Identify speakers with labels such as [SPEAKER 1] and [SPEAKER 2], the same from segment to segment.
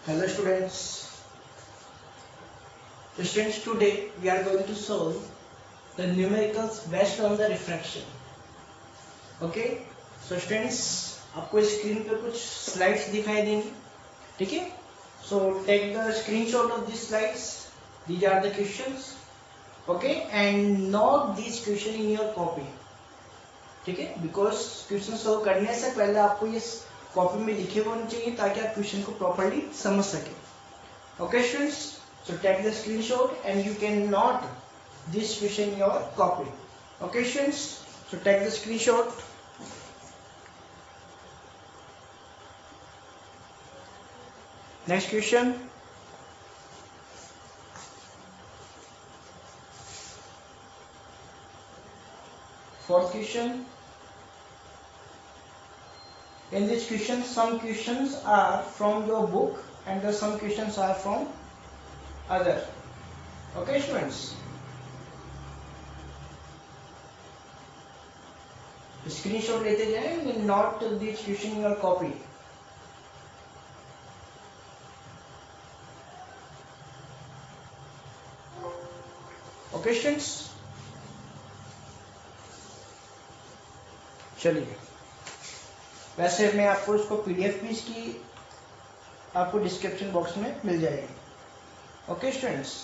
[SPEAKER 1] Hello students. Students, today we are going to solve the numericals based on the refraction. Okay? So students, आपको screen पे कुछ slides दिखाई देंगी, ठीक है? So take the screenshot of these slides. These are the questions. Okay? And note these question in your copy. ठीक है? Because question solve करने से पहले आपको ये कॉपी में लिखे हुए होने चाहिए ताकि आप क्वेश्चन को प्रॉपर्ली समझ सके. Okay students, so take the screenshot and you can note this question in your copy. Okay students, so take the screenshot. Next question. Fourth question. In this question, some questions are from your book and some questions are from other. Okay students. Screenshot लेते जाएं and note this question in your copy. Okay students. चलिए, वैसे मैं आपको इसको PDF भी इसकी आपको डिस्क्रिप्शन बॉक्स में मिल जाएगी. Okay students.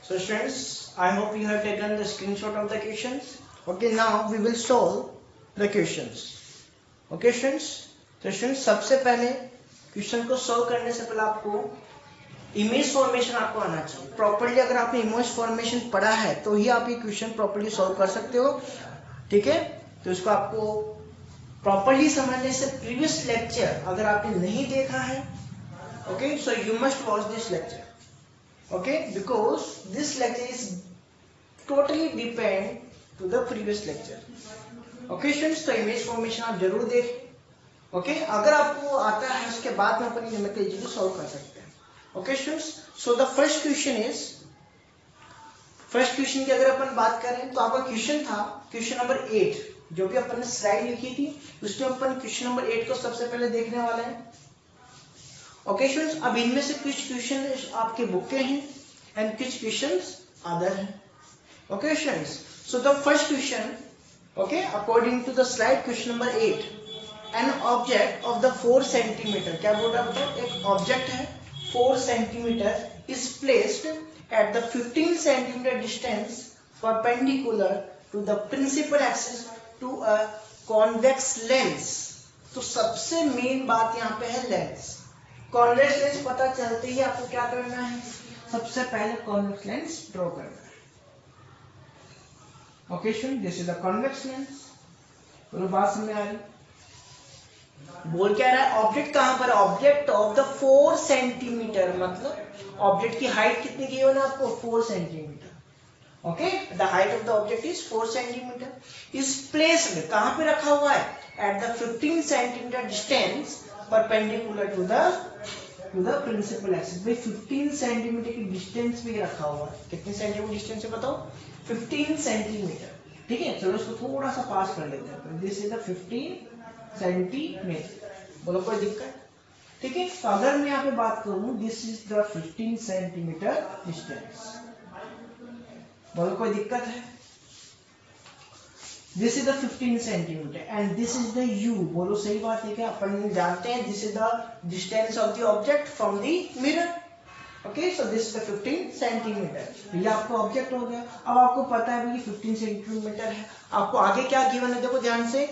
[SPEAKER 1] So students, I hope you have taken the screenshot of the questions. Okay, now we will solve the questions. Okay students. तो students, सबसे पहले क्वेश्चन को सॉल्व करने से पहले आपको इमेज फॉर्मेशन आपको आना चाहिए. प्रॉपर्ली अगर आपने इमेज फॉर्मेशन पढ़ा है तो ही आप ये क्वेश्चन प्रॉपर्ली सॉल्व कर सकते हो. ठीक है, तो इसको आपको प्रॉपर्ली समझने से प्रीवियस लेक्चर अगर आपने नहीं देखा है, okay, so you must watch this lecture. Okay, because this lecture is totally depend to the previous lecture. Okay students, तो इमेज फॉर्मेशन आप जरूर देखें. ओके, अगर आपको आता है उसके बाद में अपन न्यूमेरिकल इजीली सॉल्व कर सकते हैं. Okay students, so the first question की अगर अपन बात करें तो आपका क्वेश्चन था क्वेश्चन नंबर 8, जो भी अपन ने स्लाइड लिखी थी उसमें अपन क्वेश्चन नंबर 8 को सबसे पहले देखने वाले हैं. ओके स्टूडेंट्स, अब इनमें से कुछ क्वेश्चन आपके बुक के हैं एंड कुछ क्वेश्चंस अदर हैं. Okay students, so the first question, okay, according to the slide question number 8, an object of the 4 centimetre, क्या बोल रहा है, एक ऑब्जेक्ट है 4 centimetre is placed at the 15 centimetre distance perpendicular to the principal axis to a convex lens. तो सबसे main बात यहाँ पे है लेंस. कॉन्वेक्स लेंस पता चलते ही आपको क्या करना है, सबसे पहले कॉन्वेक्स लेंस ड्रॉ करना है. Okay student, this is the convex lens. बोलो बात समझ आ रही? बोल क्या रहा है, ऑब्जेक्ट कहां पर, ऑब्जेक्ट ऑफ द 4 सेंटीमीटर, मतलब ऑब्जेक्ट की हाइट कितनी की है ना आपको, 4 centimetre. Okay, the height of the object is 4 centimetre, is placed, कहां पे रखा हुआ है, at the 15 centimetre distance perpendicular to the principal axis. भाई 15 सेंटीमीटर की डिस्टेंस पे रखा हुआ है. कितने सेंटीमीटर डिस्टेंस है बताओ, 15 सेंटीमीटर. ठीक है, चलो इसको थोड़ा सा पास कर लेते हैं. This is the 15 centimetre. बोलो कोई दिक्कत? ठीक है, तो अगर मैं यहाँ पे बात करूं, this is the 15 centimetre distance. बोलो कोई दिक्कत है? This is the 15 centimetre and this is the you. बोलो सही बात है क्या, अपन जानते हैं this is the distance of the object from the mirror. Okay, so this is the 15 centimetre. ये आपको ऑब्जेक्ट हो गया. अब आपको पता है भाई 15 सेंटीमीटर है. आपको आगे क्या गिवन है, देखो ध्यान से,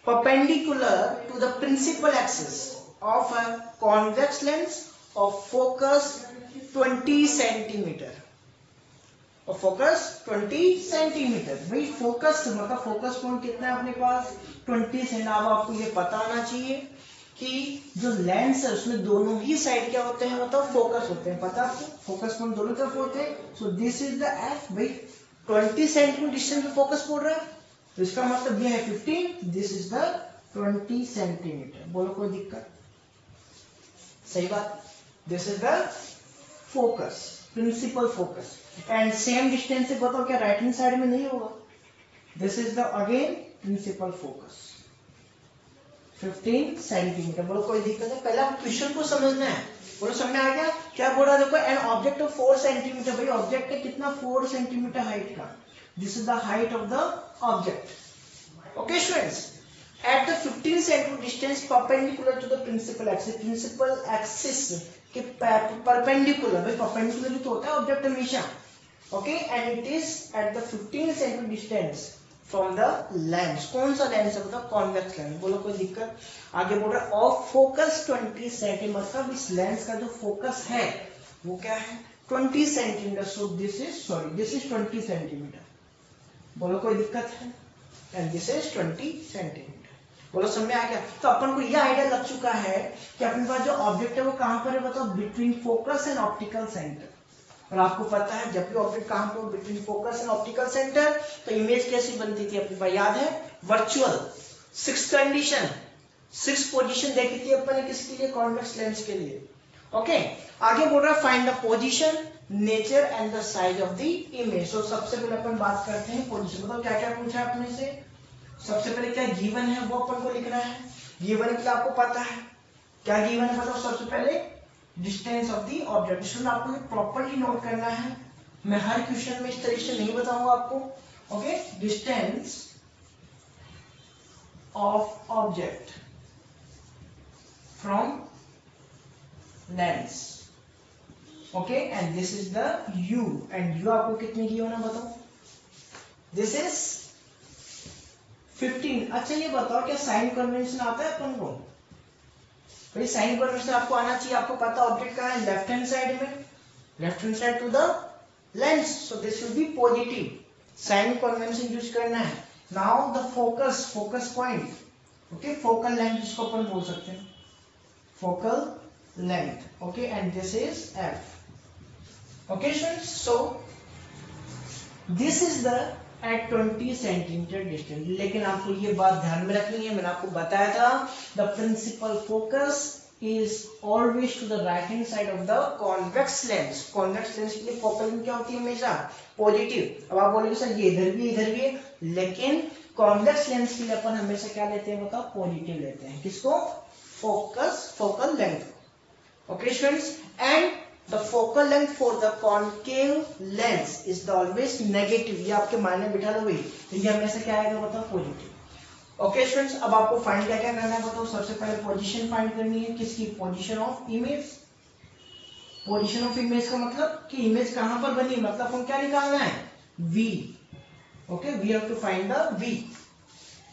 [SPEAKER 1] perpendicular to the principal axis of a convex lens of focus 20 centimeter. और फोकस 20 सेंटीमीटर. भाई फोकस मतलब फोकस पॉइंट कितना है अपने पास, 20 सेंटीमीटर. अब आपको ये पता होना चाहिए कि जो लेंस है उसमें दोनों ही साइड क्या होते हैं, मतलब फोकस होते हैं. पता आपको, फोकस पॉइंट दोनों तरफ होते हैं. सो दिस इज द एफ. भाई 20 सेंटीमीटर डिस्टेंस पे फोकस बोल रहा है, तो इसका मतलब ये है 15. This is the 20 centimetre. बोलो कोई दिक्कत? सही बात। This is the focus, principal focus. And same डिस्टेंस से बताओ क्या राइट हैंड साइड में नहीं होगा? This is the again principal focus 15 centimetre. बोलो कोई दिक्कत है? पहले आप क्वेश्चन को समझना है। बोलो समझ में आ गया? क्या बोल रहा है देखो, एन ऑब्जेक्ट ऑफ 4 सेंटीमीटर। भाई ऑब्जेक्ट है कितना? 4 सेंटीमीटर हाइट का। This is the height of the object. Okay students, at the 15 centimetre distance perpendicular to the principal axis. Principal axis के परपेंडिकुलर, भाई परपेंडिकुलर तो होता है ऑब्जेक्ट हमेशा। Okay, and it is at the 15 centimetre distance from the lens. कौन सा lens है बताओ? Convex lens. बोलो कोई दिक्कत? आगे बोल रहा है ऑफ फोकस 20 सेंटीमीटर, मतलब इस लेंस का जो फोकस है वो क्या है? 20 centimetre. So this is 20 centimetre. बोलो कोई दिक्कत है? And this is 20 centimetre. बोलो समझ में आ गया? तो अपन को यह आइडिया लग चुका है कि अपने पास जो ऑब्जेक्ट है वो कहां पर है बताओ? Between focus and optical centre. और आपको पता है जब भी ऑब्जेक्ट कहां पर between focus and optical centre, तो इमेज कैसी बनती थी अपने पास याद है? वर्चुअल। 6 कंडीशन, 6 पोजीशन देखी थी अपन ने किसके लिए? कॉन्वेक्स लेंस के लिए। ओके, आगे बोल रहा है find the position, nature and the size of the image. तो सबसे पहले अपन बात करते हैं पोजीशन। मतलब क्या क्या पूछा है अपने से? सबसे पहले क्या गिवन है वो अपन को लिखना है। गिवन क्या आपको पता है? क्या गिवन है बताओ? सबसे पहले distance of the object. Student आपको ये प्रॉपर्ली नोट करना है, मैं हर क्वेश्चन में इस तरीके से नहीं बताऊंगा आपको। Okay, distance of object from lens. Okay, and this is the u, and u आपको कितने गिवन है बताओ? This is 15। अच्छा ये बताओ क्या साइन कन्वेंशन आता है अपन को? भाई साइन कन्वेंशन आपको आना चाहिए। आपको पता ऑब्जेक्ट कहां है? लेफ्ट हैंड साइड में, left hand side to the lens. So this will be positive. Sign convention use करना है। Now the focus, focus point, okay, focal length जिसको अपन बोल सकते हैं, focal length. Okay, and this is f। Okay students, so this is the at 20 centimetre distance. लेकिन आपको ये बात ध्यान में रखनी है, मैंने आपको बताया था the principal focus is always to the right hand side of the convex lens. Convex lens के लिए फोकल लेंथ क्या होती है? हमेशा पॉजिटिव। अब आप बोलेंगे सर ये इधर भी इधर भी है, लेकिन कॉन्वेक्स लेंस के लिए अपन हमेशा क्या लेते हैं बताओ? पॉजिटिव लेते हैं। किसको? Focus, focal length. Okay students, and the focal length for the concave lens is the always negative। ये आपके मायने बिठा लो भाई, तो ये हमेशा क्या आएगा बताओ? पॉजिटिव। ओके स्टूडेंट्स, अब आपको फाइंड क्या क्या करना है बताओ? सबसे पहले पोजीशन फाइंड करनी है। किसकी? Position of image. Position of image का मतलब कि इमेज कहां पर बनी, मतलब हम क्या निकालना है? v। Okay, we have to find the v।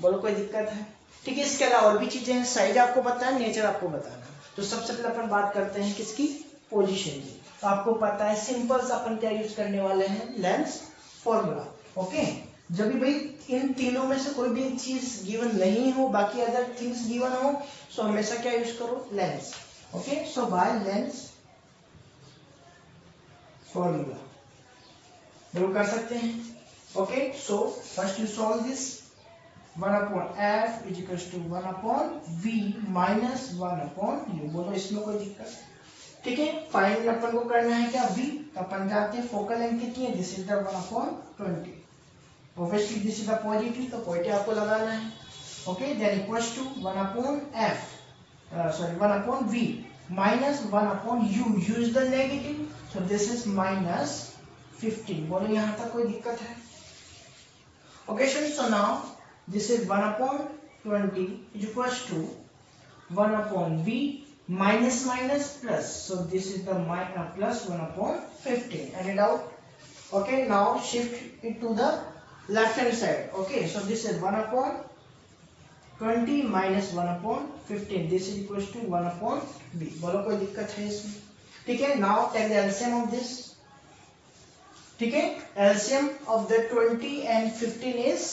[SPEAKER 1] बोलो कोई दिक्कत है? ठीक है, इसके अलावा और भी चीजें हैं। साइज आपको पता है, नेचर आपको बताना है। तो सबसे पहले अपन बात करते हैं किसकी? पोजीशन की। तो आपको पता है सिंपल सा अपन क्या यूज करने वाले हैं? Lens formula. ओके, जब भी भाई इन तीनों में से कोई भी चीज गिवन नहीं हो, बाकी अदर थिंग्स गिवन हो, सो हमेशा क्या यूज करो? लेंस। ओके, सो बाय लेंस फॉर्मूला वो कर सकते हैं। Okay, so first you solve this. 1 upon f is equals to 1 upon v minus 1 upon u। बोलो इसमें कोई दिक्कत? ठीक है, फाइंड अपन को करना है क्या? v। तो अपन जानते हैं फोकल लेंथ कितनी है? This is the 1 upon 20। Obviously this is the positive, तो पॉजिटिव आपको लगाना है। Okay, then equals to 1 upon f, sorry 1 upon v minus 1 upon u। u is the negative, so this is minus 15। बोलो यहां तक कोई दिक्कत है? Okay so now this is 1 upon 20 is equals to 1 upon v minus minus plus, so this is the plus 1 upon 15, and it out. Okay, now shift it to the left hand side. Okay, so this is 1 upon 20 minus 1 upon 15, this is equals to 1 upon v। बोलो कोई दिक्कत है इसमें? ठीक है, now take the LCM of this। ठीक है, LCM of the 20 and 15 is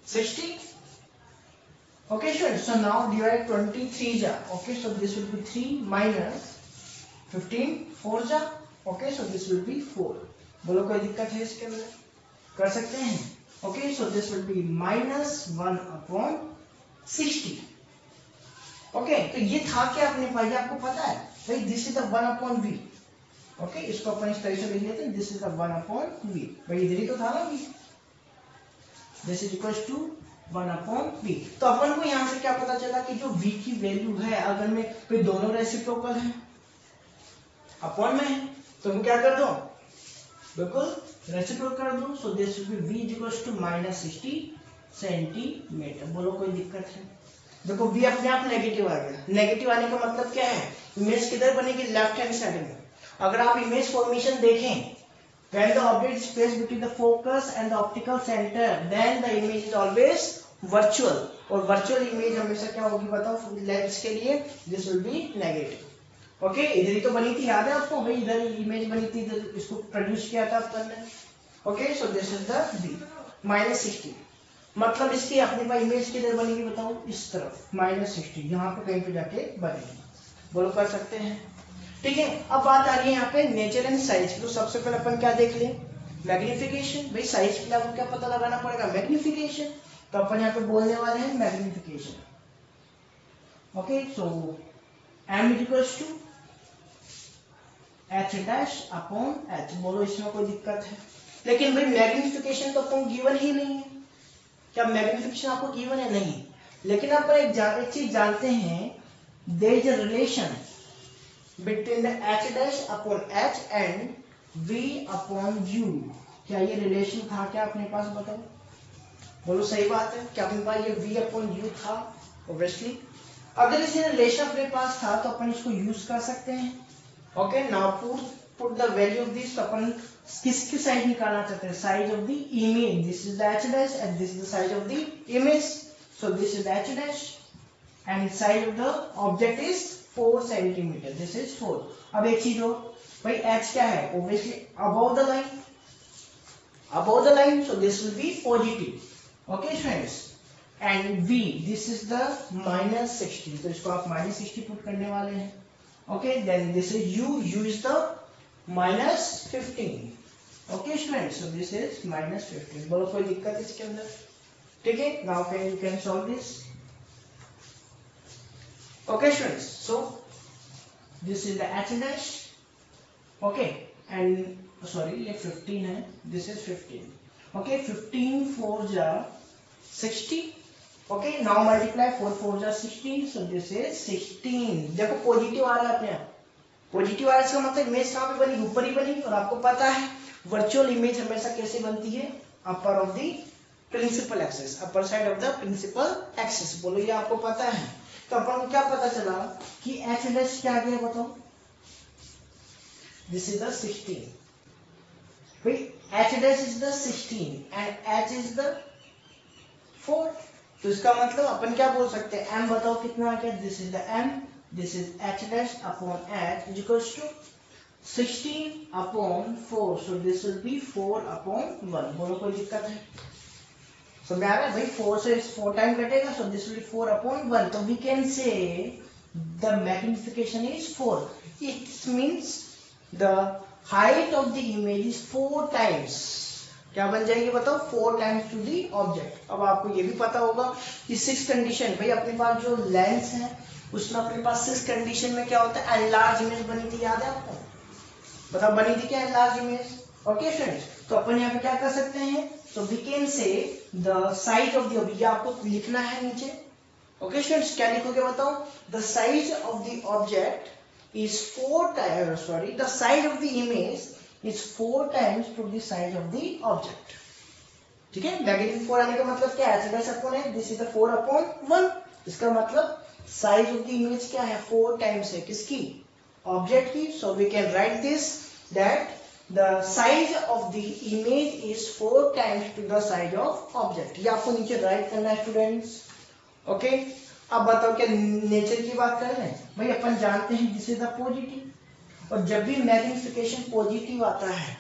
[SPEAKER 1] 60। Okay students, so now divide 23 ja। Okay, so this will be 3 minus 15 4 ja। Okay, so this will be 4। बोलो कोई दिक्कत है इसके अंदर? कर सकते हैं। Okay, so this will be minus 1 upon 60। Okay, तो ये था क्या अपने पास, आपको पता है भाई, this is the 1/v। Okay, इसको अपन इस तरीके से लिख लेते हैं, दिस इज द 1/v। भाई इधर ही तो था ना v, this is equal to 1/v। तो अपन को यहाँ से क्या पता चला कि जो v की वैल्यू है, अगर में भाई दोनों रेसिप्रोकल है, अपॉन में है, तो हम क्या कर दो, बिल्कुल रेसिप्रोकल कर दो। So this will be v is equal to -60 centimetre. बोलो कोई दिक्कत है? देखो v अपने आप नेगेटिव आ गया। नेगेटिव आने का मतलब क्या है, इमेज किधर बनेगी, लेफ्ट हैंड साइड में। अगर आप इमेज फॉर्मेशन देखें, when the object is placed between the focus and the optical center, then the image is always virtual। और virtual image हमेशा क्या होगी बताओ लेंस के लिए, this will be negative। Okay, इधर ही तो बनी थी, याद है आपको भाई, इधर इमेज बनी थी, इधर इसको प्रोड्यूस किया था अपन ने। Okay, so this is the b -60। मतलब इसकी अपने पास इमेज किधर बनेगी बताओ, इस तरफ -60, यहाँ पे कहीं पे जाके बनेगी। बोलो कर सकते हैं? ठीक है, अब बात आ रही है यहाँ पे नेचर एंड साइज की। तो सबसे पहले अपन क्या देख लें, मैग्निफिकेशन। भाई साइज के लिए आपको क्या पता लगाना पड़ेगा, मैग्निफिकेशन। तो अपन यहाँ पे बोलने वाले हैं magnification. Okay, so m is equals to h'/h। बोलो इसमें कोई दिक्कत है? लेकिन भाई मैग्निफिकेशन तो अपन गिवन ही नहीं है। क्या मैग्निफिकेशन आपको गिवन है? नहीं। लेकिन अपन एक चीज जानते हैं, there is a relation between the h'/h and v/u। क्या ये रिलेशन था क्या अपने पास, बताओ? बोलो सही बात है, क्या अपने पास ये v/u था? ऑब्वियसली, अगर इसे रिलेशन अपने पास था तो अपन इसको यूज कर सकते हैं। Okay, now put the value of this. अपन किसकी साइज निकालना चाहते हैं, size of the image. This is the h' and this is the size of the image. So this is the h' and size of the object is 4 centimetre. This is 4। अब एक चीज हो भाई, h क्या है, obviously above the line, above the line, so this will be positive. Okay friends, and v this is the -60, तो इसको आप -60 पुट करने वाले हैं। Okay, then this is u, u is the -15। Okay students, so this is -15। बोलो कोई दिक्कत इसके अंदर? ठीक है, now you can solve this. Okay students, so this is the h', okay, and sorry ये 15 है, this is 15, okay, 15 4 जा 60, okay, now multiply 4 4 जा 16, so this is 16। देखो पॉजिटिव आ रहा है अपने आप, पॉजिटिव आ रहा है, इसका मतलब इमेज कहाँ पे बनी, ऊपर ही बनी। और आपको पता है वर्चुअल इमेज हमेशा कैसे बनती है, upper of the principal axis, upper side of the principal axis. बोलो ये आपको पता है। तो अपन को क्या पता चला कि h' क्या आ गया बताओ, दिस इज द 16। भाई h' is the 16 and h is the 4। तो इसका मतलब अपन क्या बोल सकते हैं, m बताओ कितना आ गया, this is the m, this is h' upon h is equal to 16/4। So this will be 4/1। बोलो कोई दिक्कत है? समझ आ रहा है भाई, 4 से 4 टाइम कटेगा, सो दिस विल 4/1। तो we can say the magnification is 4। It means the height of the image is 4 times. क्या बन जाएगी बताओ, 4 टाइम्स टू द ऑब्जेक्ट। अब आपको ये भी पता होगा कि 6 कंडीशन, भाई अपने पास जो लेंस है उसमें अपने पास 6 कंडीशन में क्या होता है, एनलार्ज इमेज बनी थी, याद है आपको? बताओ बनी थी क्या एनलार्ज इमेज? ओके फ्रेंड्स, तो अपन यहाँ पे क्या कर सकते हैं, so we can say the size of the object, आपको लिखना है नीचे। ओके स्टूडेंट्स, क्या लिखोगे बताओ, the size of the object is 4 times, sorry, the size of the image is 4 times to the size of the object। ठीक है, negative 4 आने का मतलब क्या है, h'/h, दिस इज द 4/1। इसका मतलब साइज ऑफ द इमेज क्या है, 4 टाइम्स है, किसकी, ऑब्जेक्ट की। So we can write this that the size of the image is 4 times to the size of object। ये आपको नीचे राइट करना है स्टूडेंट्स। ओके, अब बताओ क्या नेचर की बात कर रहे हैं, भाई अपन जानते हैं दिस इज द पॉजिटिव। और जब भी मैग्निफिकेशन पॉजिटिव आता है,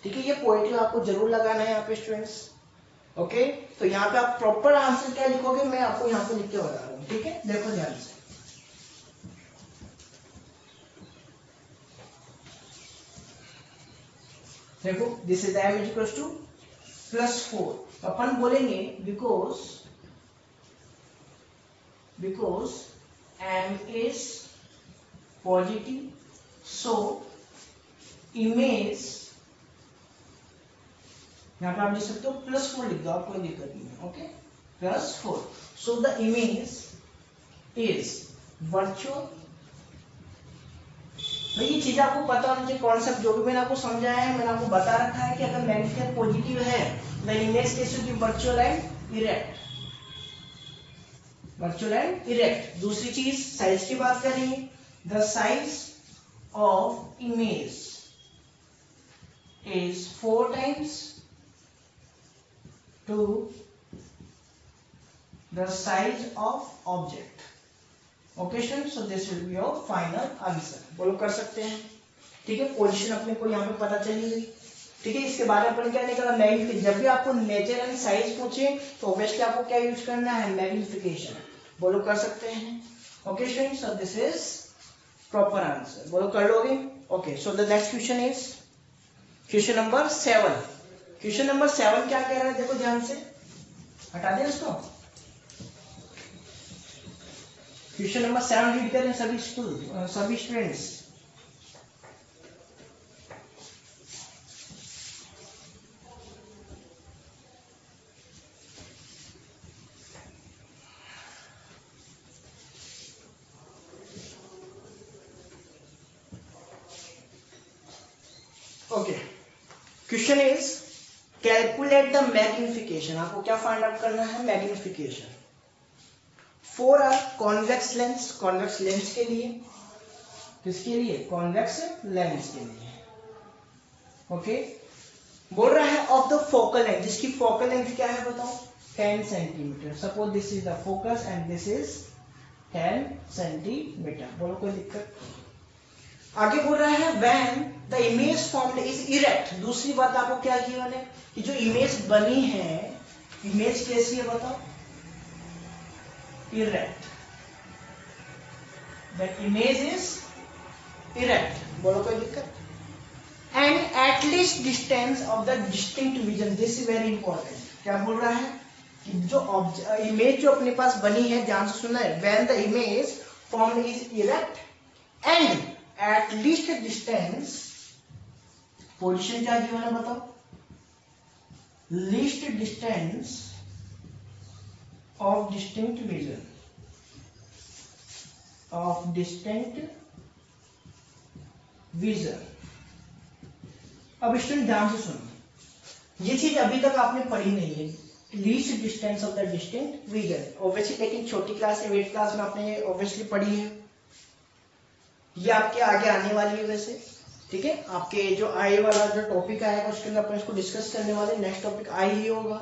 [SPEAKER 1] ठीक है, ये पॉजिटिव आपको जरूर लगाना है यहाँ पे स्टूडेंट्स। ओके, तो यहाँ पे आप प्रॉपर आंसर क्या लिखोगे, मैं आपको यहाँ पे लिख के बता रहा हूँ। ठीक है, देखो ध्यान से, देखो this is m equal to +4। अपन बोलेंगे because M is positive, so image, यहाँ पे आप लिख सकते हो +4 लिख दो, आप कोई दिक्कत नहीं है, okay, +4, so the image is virtual. भाई ये चीज आपको पता होना चाहिए, कॉन्सेप्ट जो भी मैंने आपको समझाया है, मैंने आपको बता रखा है कि अगर मैग्नीफायर पॉजिटिव है the image case will be virtual and erect, virtual and erect. दूसरी चीज साइज की बात करेंगे, the size of image is 4 times to the size of object, okay students, so this will be your final answer। बोलो कर सकते हैं, ठीक है। पोजीशन अपने को यहाँ पे पता चली गई, ठीक है। इसके बारे में अपन क्या निकाला, मैग्नीफिकेशन। जब भी आपको नेचर एंड साइज पूछे तो ऑब्वियसली आपको क्या यूज करना है, मैग्नीफिकेशन। बोलो कर सकते हैं, okay students, so this is proper answer. बोलो कर लोगे, okay. So the next question is question number 7। Question number 7 क्या कह रहा है, देखो ध्यान से, हटा दें इसको। क्वेश्चन नंबर 7 रीड करें सभी students. Okay, question is calculate the magnification. आपको क्या फाइंड आउट करना है, magnification for a convex lens. Convex lens के लिए, किसके लिए, कॉन्वेक्स लेंस के लिए, ओके। बोल रहा है ऑफ द फोकल लेंथ, जिसकी फोकल लेंथ क्या है बताओ, 10 centimetre. Suppose this is the focus and this is 10 centimetre. बोलो कोई दिक्कत। आगे बोल रहा है when the image formed is erect. दूसरी बात आपको क्या की मैंने, कि जो इमेज बनी है, इमेज कैसी है बताओ, erect. The image is erect, बोलो कोई दिक्कत। And at least distance of the distinct vision, this is very important. क्या बोल रहा है कि जो इमेज जो अपने पास बनी है, ध्यान से सुनना है, when the image formed is erect and at least distance, position क्या गिवन है बताओ, least distance of distinct vision, of distinct vision. अब स्टूडेंट ध्यान से सुनो, ये चीज अभी तक आपने पढ़ी नहीं है, least distance of the distinct vision. Obviously लेकिन छोटी क्लास में, 8th क्लास में आपने ऑब्वियसली पढ़ी है, ये आपके आगे आने वाली है वैसे, ठीक है। आपके जो आए वाला जो टॉपिक आएगा उसके अंदर अपन इसको डिस्कस करने वाले, नेक्स्ट टॉपिक आई ही होगा,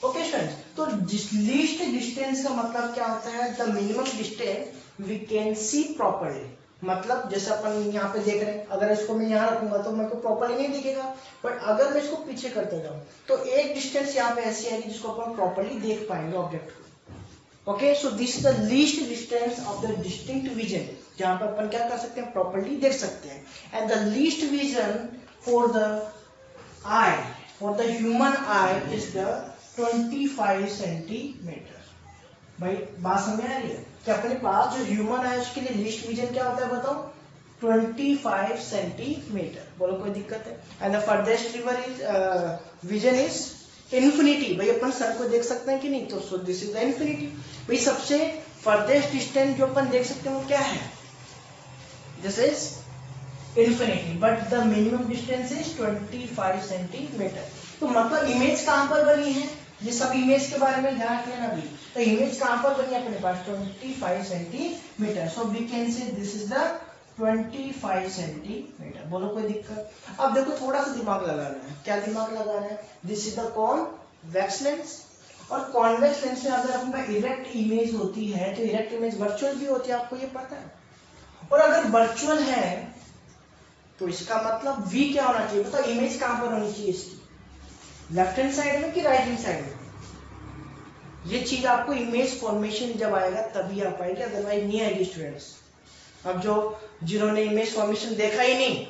[SPEAKER 1] ओके स्टूडेंट्स। तो लीस्ट डिस्टेंस का मतलब क्या होता है, the minimum distance we can see properly. मतलब जैसे अपन यहाँ पे देख रहे हैं, अगर इसको मैं यहाँ रखूंगा तो मेरे को प्रॉपर्ली नहीं दिखेगा, बट अगर मैं इसको पीछे करते जाऊँ तो एक डिस्टेंस यहाँ पे ऐसी आएगी जिसको अपन प्रॉपर्ली देख पाएंगे ऑब्जेक्ट को, okay. So this is the least distance of the distinct vision, जहां पर अपन क्या कर सकते हैं, प्रॉपर्ली देख सकते हैं। And the least vision for the I, for the human I is the 25 centimetre. भाई बात समझ आ रही है कि अपने पास जो ह्यूमन आई उसके लिए लीस्ट विजन क्या होता है बताओ, 25 सेंटीमीटर। बोलो कोई दिक्कत है। And the farthest river is vision is infinity. भाई अपन सन को देख सकते हैं कि नहीं, तो सो दिस इज द इन्फिनिटी। भाई सबसे फर्देस्ट डिस्टेंस जो अपन देख सकते हैं वो क्या है, this is infinity, but the minimum distance is 25 centimetre. तो मतलब इमेज कहां पर बनी है, ये सब इमेज के बारे में ध्यान रखना भी। तो इमेज कहां पर बनी है अपने पास, 25 सेंटीमीटर। So we can say this is the 25 centimetre. बोलो कोई दिक्कत। अब देखो थोड़ा सा दिमाग लगाना है, क्या दिमाग लगाना है, this is the convex lens, और कॉन्वेक्स लेंस में अगर अपना इरेक्ट इमेज होती है तो इरेक्ट इमेज वर्चुअल भी होती है, आपको ये पता है। और अगर वर्चुअल है तो इसका मतलब V क्या होना चाहिए बताओ, इमेज कहां पर होनी चाहिए इसकी, लेफ्ट हैंड साइड में कि राइट हैंड साइड में। ये चीज आपको इमेज फॉर्मेशन जब आएगा तभी आ पाएगी, अदरवाइज नहीं आएगी स्टूडेंट्स। अब जो जिन्होंने इमेज फॉर्मेशन देखा ही नहीं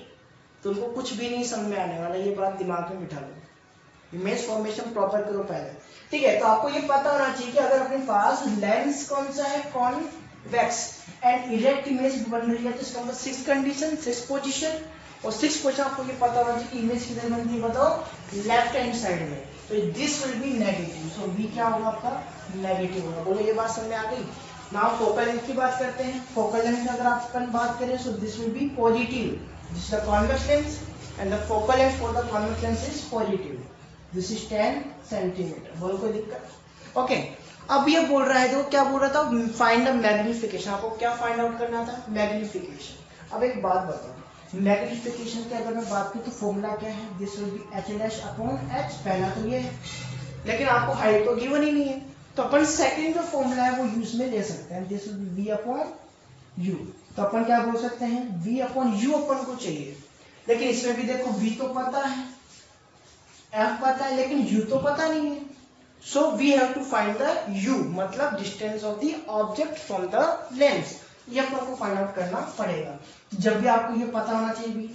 [SPEAKER 1] तो उनको कुछ भी नहीं समझ में आने वाला, ये बात दिमाग में बिठा लो। इमेज फॉर्मेशन प्रॉपर करो पहले, ठीक है। तो आपको ये पता होना चाहिए कि अगर अपने पास लेंस कौन सा है, convex wax and erect image बन रही है, तो इसका मतलब 6 कंडीशन, 6 पोजीशन, और 6 पोजीशन आपको ये पता होना चाहिए कि इमेज किधर बनती है, बताओ लेफ्ट हैंड साइड में, तो this will be negative, so B क्या होगा आपका नेगेटिव होगा। बोलो ये बात समझ में आ गई। नाउ फोकल लेंथ की बात करते हैं। फोकल लेंथ अगर आप अपन बात करें, so this will be positive, this is the convex lens and the focal length for the convex lens is positive, this is 10 centimetre. बोलो कोई दिक्कत? ओके अब ये बोल रहा है, तो क्या बोल रहा था, फाइंड द मैग्निफिकेशन, आपको क्या फाइंड आउट करना था, मैग्निफिकेशन। अब एक बात बताओ, मैग्निफिकेशन की अगर मैं बात करूं तो फॉर्मूला क्या है, this will B h dash upon h, पहला तो ये है, लेकिन आपको हाइट तो गिवन ही नहीं है, तो अपन सेकंड जो फॉर्मूला है वो यूज में ले सकते हैं, this will be v upon u, तो अपन क्या बोल सकते हैं, v अपॉन u अपन को चाहिए, लेकिन इसमें भी देखो v तो पता है, f पता है, लेकिन u तो पता नहीं है, so we have to find the u, मतलब distance of the object from the lens, ये अपन को फाइंड आउट करना पड़ेगा। जब भी आपको ये पता होना चाहिए भी,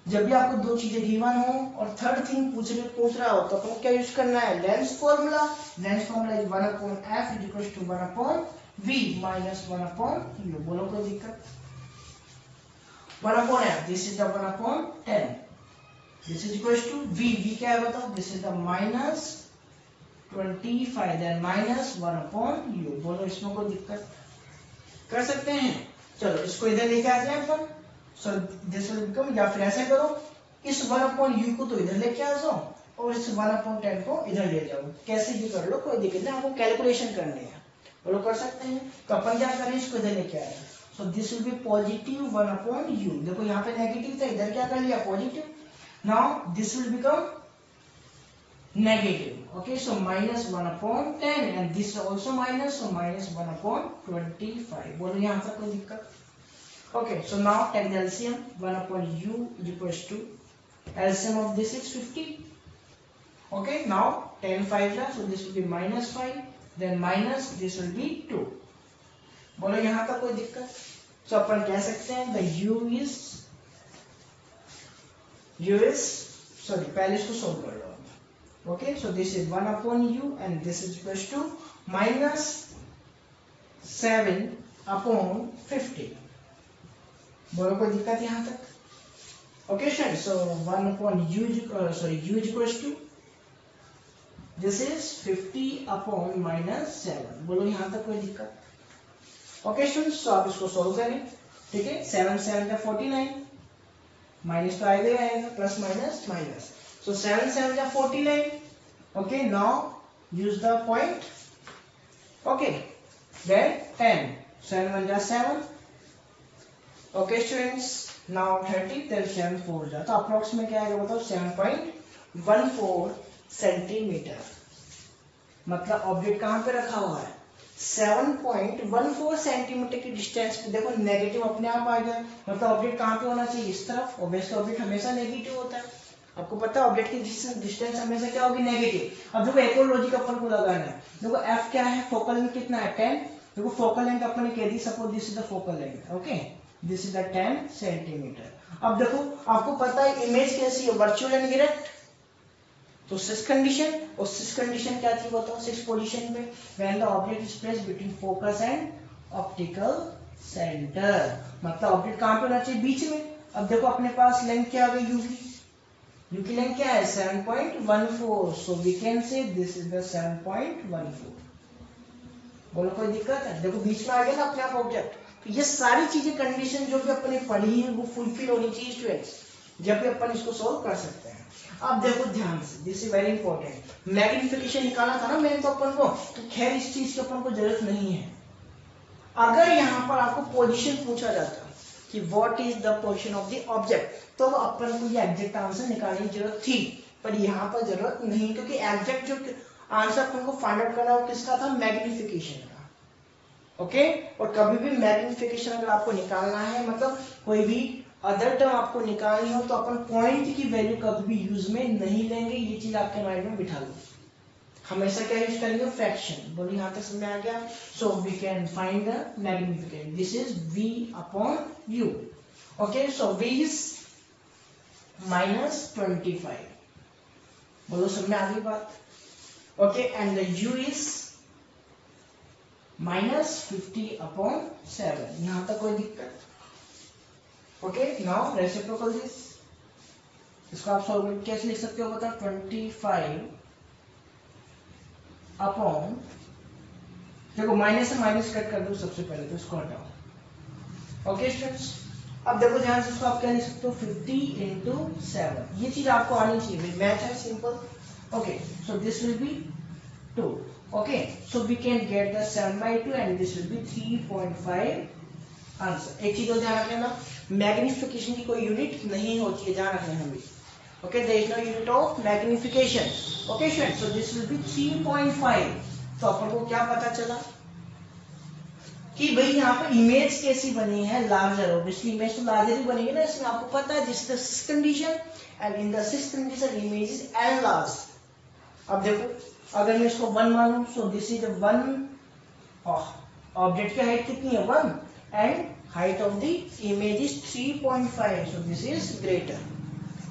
[SPEAKER 1] जब भी आपको दो चीजें गिवन हो और थर्ड थिंग पूछ रहा हो, तो अपन क्या यूज करना है, lens formula. Lens formula is 1 upon f is equal to 1 upon v minus 1 upon u। बोलो कोई दिक्कत? 1 upon f, this is the 1 upon 10, this is equal to v, v क्या है बताओ, this is the minus 25 then minus 1 upon u। बोलो इसमें कोई दिक्कत? कर सकते हैं। चलो इसको इधर लेके आते हैं अपन, सो दिस विल बिकम, या फिर ऐसे करो, इस 1 अपॉन u को तो इधर लेके आ जाओ और इस 1 अपॉन 10 को इधर ले जाओ, कैसे भी कर लो कोई दिक्कत नहीं, आपको कैलकुलेशन करने हैं। बोलो कर सकते हैं। तो अपन क्या करें, इसको इधर लेके आए, सो this will be positive 1 upon u। देखो यहाँ पे नेगेटिव था, इधर क्या कर लिया positive, now this will become negative, okay, so minus 1 upon 10 and this also minus, so minus 1 upon 25। बोलो यहाँ तक कोई दिक्कत? Okay, so now take the LCM, 1 upon u is equals to, LCM of this is 50, okay, now 10 5 so this will be minus 5, then minus this will be 2। बोलो यहाँ तक कोई दिक्कत? so अपन कह सकते हैं the u is sorry, पहले इसको सोल्व कर लो। Okay, so this is 1 upon u and this is equals to minus 7 upon 50। बोलो कोई दिक्कत यहाँ तक? Okay, so 1 upon u u is equals to, this is 50 upon minus 7। बोलो यहाँ तक कोई दिक्कत? Okay, so आप इसको सोल्व करें, ठीक है, 7 7 का 49, माइनस तो आएगा प्लस माइनस माइनस, so 7 7 का 49। Okay, now use the point, okay, then 10, 7 1 ja 7, okay students, now 30, then 7 4 ja, तो approximate क्या आएगा बताओ, 7.14 सेंटीमीटर, मतलब ऑब्जेक्ट कहाँ पे रखा हुआ है, 7.14 सेंटीमीटर की डिस्टेंस पे। देखो नेगेटिव अपने आप आ गया, मतलब ऑब्जेक्ट कहाँ पे होना चाहिए, इस तरफ, ऑब्वियसली ऑब्जेक्ट हमेशा नेगेटिव होता है, आपको पता है ऑब्जेक्ट की डिस्टेंस हमेशा क्या होगी, नेगेटिव। अब देखो एक और लॉजिक अपन को लगाना है, देखो f क्या है, फोकल लेंथ कितना है 10, देखो फोकल लेंथ अपन ने कह दी, suppose this is the focal length, okay, this is the 10 centimetre. अब देखो आपको पता है इमेज कैसी है, वर्चुअल एंड डायरेक्ट, तो 6 कंडीशन, और 6 कंडीशन क्या थी बताओ, 6 पोजीशन पे, when the object is placed between focus and optical centre, मतलब ऑब्जेक्ट कहां पे होना चाहिए, बीच में। अब देखो अपने पास लेंथ क्या आ गई, u की लेंथ क्या है 7.14, so we can say this is the 7.14। बोलो कोई दिक्कत है? देखो बीच में आ गया ना अपने आप ऑब्जेक्ट। तो ये सारी चीजें कंडीशन जो भी अपने पढ़ी है वो फुलफिल होनी चाहिए स्टूडेंट्स, जब भी अपन इसको सोल्व कर सकते हैं। अब देखो ध्यान से, this is very important, magnification निकालना था ना मैंने तो अपन को, तो खैर इस चीज की अपन को जरूरत नहीं है। अगर यहाँ पर आपको पोजीशन पूछा जाता कि what is the position of the object, तो अपन को ये एग्जैक्ट आंसर निकालने की जरूरत थी, पर यहाँ पर जरूरत नहीं, क्योंकि एग्जैक्ट जो आंसर अपन को फाइंड आउट करना वो किसका था, मैग्निफिकेशन का। ओके, और कभी भी मैग्निफिकेशन अगर आपको निकालना है, मतलब कोई भी अदर टर्म आपको निकालनी हो, तो अपन पॉइंट की वैल्यू कभी भी यूज में नहीं लेंगे, ये चीज आपके माइंड में बिठा लो, हमेशा क्या यूज करेंगे, फ्रैक्शन। बोलो यहाँ तक समझ में आ गया? So we can find the magnification, this is v upon u। Okay, so v is -25। बोलो समझ में आ गई बात? Okay, and the u is -50/7। यहां तक कोई दिक्कत? ओके, नाउ रेसिप्रोकल दिस, इसको आप सॉल्व कैसे लिख सकते हो बताओ? 25 अपॉन, देखो माइनस से माइनस कट कर दो सबसे पहले, तो इसको हटाओ। ओके स्टूडेंट्स, अब देखो ध्यान से, इसको आप क्या लिख सकते हो? 50 into 7। ये चीज आपको आनी चाहिए, मैथ है simple. Okay, so this will be 2। Okay, so we can get the 7/2 and this will be 3.5 answer. एक चीज को ध्यान रखना, मैग्निफिकेशन की कोई यूनिट नहीं होती है, ध्यान रखना हमें। Okay, there is no unit of magnification. Okay student, so this will be 3.5। तो अपन को क्या पता चला कि भाई यहाँ पे इमेज कैसी बनी है? लार्जर। ऑब्वियसली इमेज तो लार्जर ही बनेगी ना, इसमें आपको पता है this the sixth condition, and in the sixth condition image is enlarge. अब देखो, अगर मैं इसको 1 मानूं, सो दिस इज 1, ऑब्जेक्ट की हाइट कितनी है? 1, and height of the image is 3.5, so this is greater.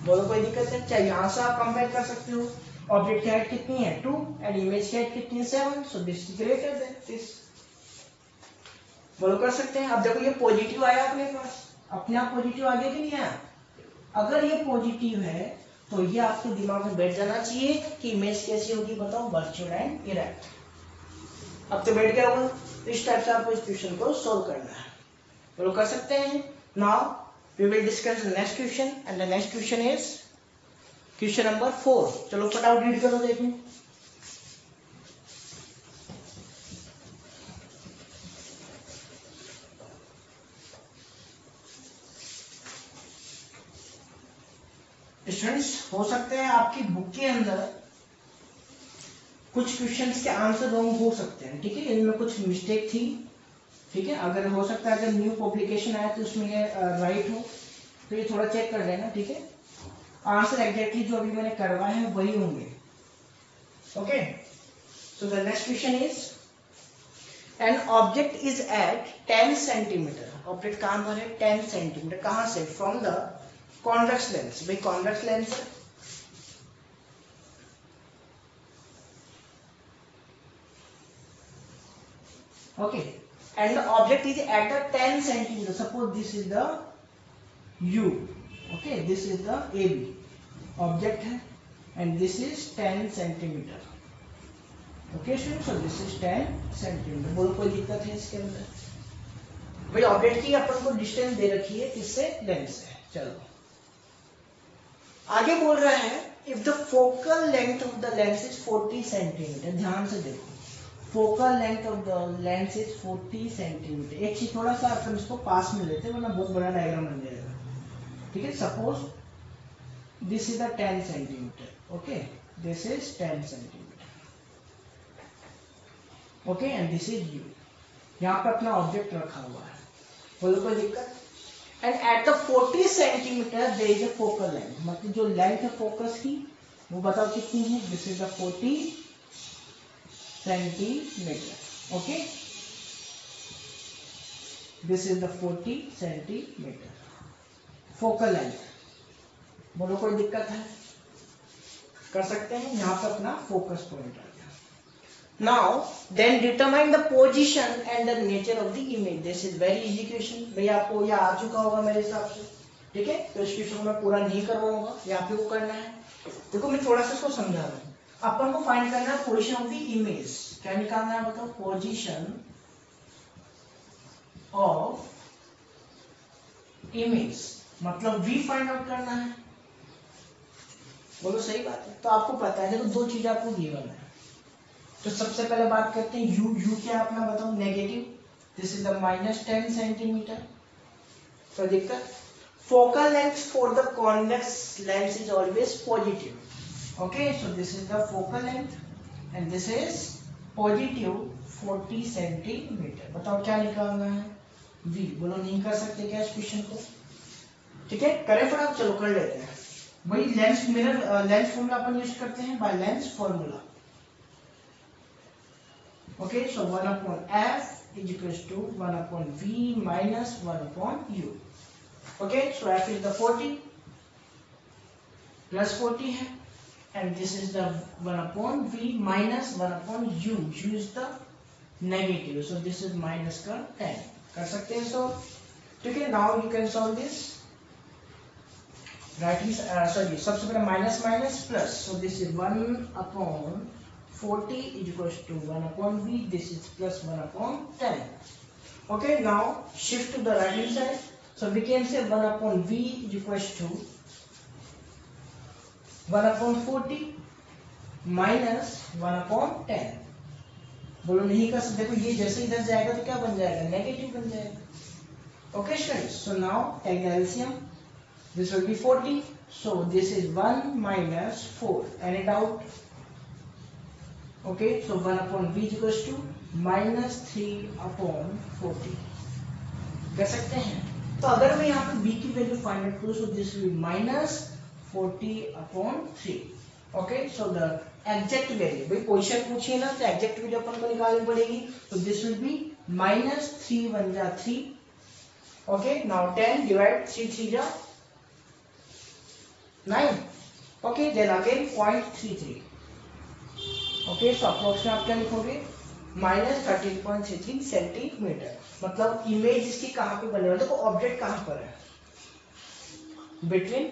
[SPEAKER 1] बोलो कोई दिक्कत है? चाहे यहां से आप कंपेयर कर सकते हो, ऑब्जेक्ट की हाइट कितनी है? 2, एंड इमेज की हाइट कितनी है? 7, सो this is greater than this. बोलो कर सकते हैं? अब देखो ये पॉजिटिव आया अपने पास, अपने आप पॉजिटिव आ गया कि नहीं आया? अगर ये पॉजिटिव है तो ये आपके दिमाग में बैठ जाना चाहिए कि इमेज कैसी होगी, बताओ? Virtual and erect. अब तो बैठ गया होगा, इस टाइप से आपको इस क्वेश्चन को सोल्व करना है। बोलो कर सकते हैं? Now we will discuss the next question, and the next question is question number 4। चलो फटाफट रीड करो, देखें। स्टूडेंट्स, हो सकते हैं आपकी बुक के अंदर कुछ क्वेश्चंस के आंसर रॉन्ग हो सकते हैं, ठीक है? इनमें कुछ मिस्टेक थी, ठीक है? अगर हो सकता है अगर न्यू पब्लिकेशन आया तो उसमें ये राइट हो, तो ये थोड़ा चेक कर लेना, ठीक है? आंसर एग्जैक्टली जो अभी मैंने करवाए हैं वही होंगे। Okay, so the next question is, an object is at 10 centimetre. Object कहां पर है? 10 सेंटीमीटर। कहां से? From the convex lens. भाई कॉन्वेक्स लेंस है, okay, and the object is at the 10 centimeter. Suppose this is the U, okay, this is the AB object है, and this is 10 centimeter. Okay, so this is 10 centimeter. बोलो कोई दिक्कत है इसके अंदर? भाई ऑब्जेक्ट की अपन को डिस्टेंस दे रखी है, किससे? लेंस से। चलो आगे बोल रहा है, if the focal length of the lens is 40 centimeter. ध्यान से देखो, focal length of the lens is 40 centimetre. एक चीज थोड़ा सा अपन इसको पास में लेते हैं, वरना बहुत बड़ा डायग्राम बन जाएगा, ठीक है? Suppose this is the 10 centimetre, okay, this is 10 centimetre, okay, and this is you. यहाँ पे अपना ऑब्जेक्ट रखा हुआ है, बोलो कोई दिक्कत? And at the 40 centimetre there is a focal length, मतलब जो लेंथ है फोकस की वो बताओ कितनी है? This is the 40 centimetre, okay, this is the 40 centimetre focal length. बोलो कोई दिक्कत है? कर सकते हैं? यहाँ पे अपना फोकस पॉइंट आ गया। Now then determine the position and the nature of the image. This is very easy question, भाई आपको ये आ चुका होगा मेरे हिसाब से, ठीक है? तो इस क्वेश्चन को मैं पूरा नहीं करवाऊंगा, ये आप लोग को करना है। देखो मैं थोड़ा सा इसको समझा रहा हूँ। अपन को फाइंड करना है पोजीशन ऑफ द इमेज। क्या निकालना है बताओ? पोजीशन ऑफ इमेज, मतलब वी फाइंड आउट करना है। बोलो सही बात है? तो आपको पता है, देखो दो चीज आपको गिवन है, तो सबसे पहले बात करते हैं यू। यू क्या अपना बताओ? Negative, this is the -10 centimetre. तो दिक्कत, focal length for the convex lens is always positive, okay, so this is the focal length and this is positive 40 centimetre. बताओ क्या निकालना है? v। बोलो नहीं कर सकते क्या इस क्वेश्चन को? ठीक है, करें फटाफट, चलो कर लेते हैं। वही लेंस मिरर लेंस फॉर्मूला अपन यूज करते हैं, by lens formula, okay. So 1/f is equals to 1/v minus 1/u, okay. So f is the 40 plus 40 है, and this is the 1/v minus 1/u. u is the negative, so this is minus का 10 कर सकते हैं सो, ठीक है। Now you can solve this, right sorry सबसे पहले minus minus plus, so this is 1/40 is equals to 1/v, this is plus 1/10. Okay, now shift to the right hand side, so we can say 1/v is equals to 1/40 minus 1/10. बोलो नहीं कर सकते, देखो ये जैसे इधर जाएगा तो क्या बन जाएगा, नेगेटिव बन जाएगा। Okay students, so now take the LCM, this will be 40, so this is 1 minus 4, any doubt? Okay, so 1/v is equals to minus 3/40 कह सकते हैं। तो अगर मैं यहाँ पे b की वैल्यू फाइंड आउट करूँ, so this will be minus 40/3। Okay, so the exact value, भाई पोजीशन पूछिए ना तो एग्जैक्ट वैल्यू अपन को निकालनी पड़ेगी, तो दिस विल बी minus 3 1 जा 3। ओके, नाउ 10 डिवाइड 3 3 जा 9। Okay, then again 0.33। Okay, so approximate आप क्या लिखोगे, माइनस 13.33 सेंटीमीटर। मतलब इमेज इसकी कहाँ पे बने, देखो ऑब्जेक्ट कहाँ पर है, between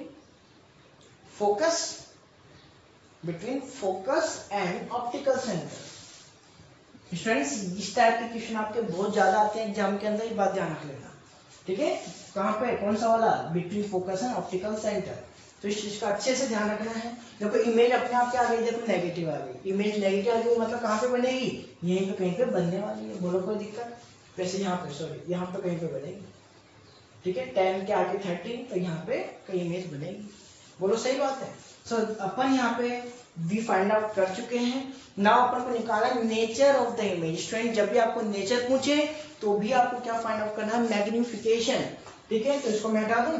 [SPEAKER 1] focus and optical centre. Students, इस टाइप के क्वेश्चन आपके बहुत ज्यादा आते हैं एग्जाम के अंदर, ये बात ध्यान रख लेना, ठीक है। कहाँ पे, कौन सा वाला, between focus and optical centre, तो इस चीज का अच्छे से ध्यान रखना है। देखो इमेज अपने आप क्या आ गई, देखो नेगेटिव आ गई, इमेज नेगेटिव आ गई मतलब कहाँ पे बनेगी, यहीं पे कहीं पे बनने वाली है, बोलो कोई दिक्कत, वैसे यहाँ पे सॉरी यहाँ पे कहीं पे बनेगी, ठीक है। 10 के आगे 13, तो यहाँ पे कहीं इमेज बनेगी, बोलो सही बात है। सो अपन यहाँ पे वी फाइंड आउट कर चुके हैं। नाउ अपन को निकाला nature of the image. Student, जब भी आपको नेचर पूछे तो भी आपको क्या फाइंड आउट करना है, मैग्निफिकेशन, ठीक है। तो इसको मैं हटा दूं,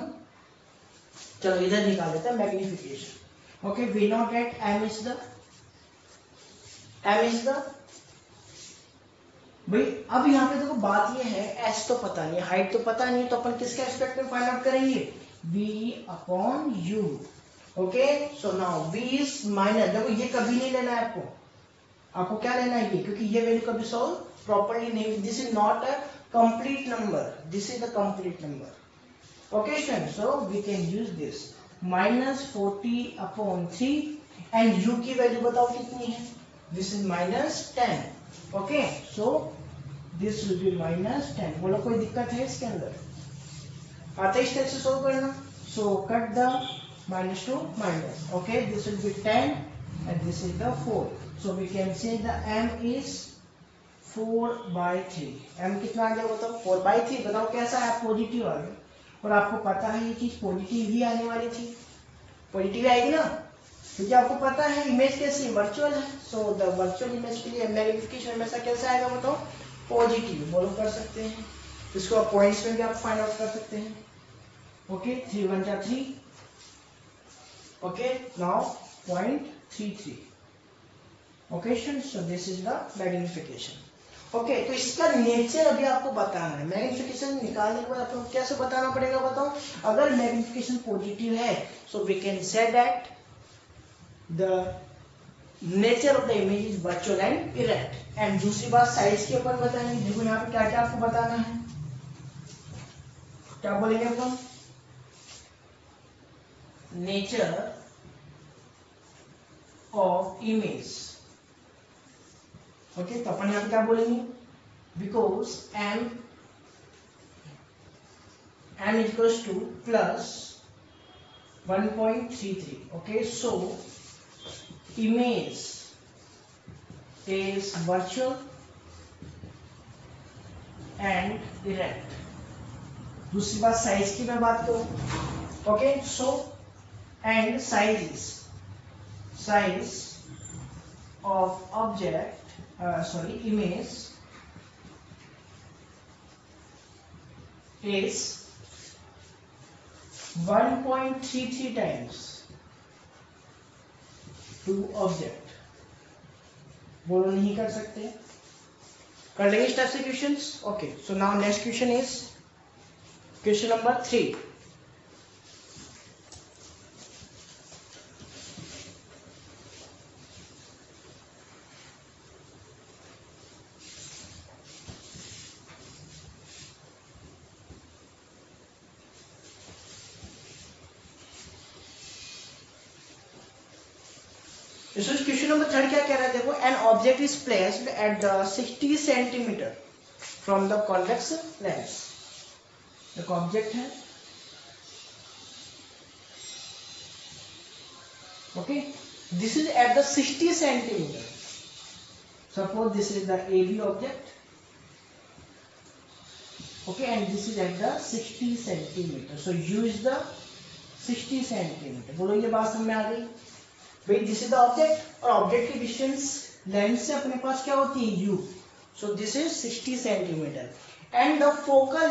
[SPEAKER 1] चलो इधर निकाल देते हैं magnification. Okay, we know that m is the भाई, अब यहाँ पे देखो बात ये है, s तो पता नहीं, हाइट तो पता नहीं, तो अपन किसके एस्पेक्ट में फाइंड आउट करेंगे, v/u। Okay, so now v is minus, देखो ये कभी नहीं लेना है आपको क्या लेना है ये, क्योंकि ये वैल्यू कभी सॉल्व प्रॉपर्ली नहीं, this is not a complete number, this is the complete number. Okay student, so we can use this minus 40/3 and u की वैल्यू बताओ कितनी है, this is -10। Okay, so this will be -10। बोलो कोई दिक्कत है इसके अंदर, आता है इस टाइप से सोल्व करना। So cut the minus to minus, okay, this will be 10 and this is the 4, so we can say the m is 4/3। m कितना आ गया बताओ, 4/3। बताओ कैसा है, पॉजिटिव आ गया, और आपको पता है ये चीज पॉजिटिव ही आने वाली थी, पॉजिटिव आएगी ना, क्योंकि आपको पता है इमेज कैसी वर्चुअल है, सो द वर्चुअल इमेज के लिए मैग्निफिकेशन हमेशा कैसा आएगा बताओ, पॉजिटिव। बोलो कर सकते हैं, इसको आप पॉइंट्स में भी आप फाइंड आउट कर सकते हैं। ओके, 3 1 जा 3। Okay, now 0.33. Okay, so this is the magnification. Okay, तो इसका नेचर अभी आपको बताना है। मैग्निफिकेशन निकालने के बाद आपको कैसे बताना पड़ेगा बताओ, अगर मैग्निफिकेशन पॉजिटिव है, so we can say that the nature of the image is virtual and erect. And दूसरी बात साइज की अपन बताएंगे। देखो यहाँ पे क्या क्या आपको बताना है, क्या बोलेंगे अपन, nature of image। ओके, तो अपन यहाँ पे क्या बोलेंगे, because m is equals to plus 1.33। Okay, so image is virtual and erect। दूसरी बात साइज की मैं बात करूं, okay, so and size of object, image is 1.33 times to object। बोलो नहीं कर सकते, कर लेंगे इस टाइप से questions. Okay, so now next question is question number 3। Question number 3 क्या कह रहा है देखो, an object is placed at the 60 centimetre from the convex lens. एक ऑब्जेक्ट है, okay, this is at the 60 centimetre. Suppose this is the AB object, okay, and this is at the 60 centimeter, so u is the 60 centimeter। बोलो ये बात समझ में आ गई भाई, दिस इज द ऑब्जेक्ट और ऑब्जेक्ट की डिस्टेंस लेंस से अपने पास क्या होती है u, so this is 60 centimetre. And the focal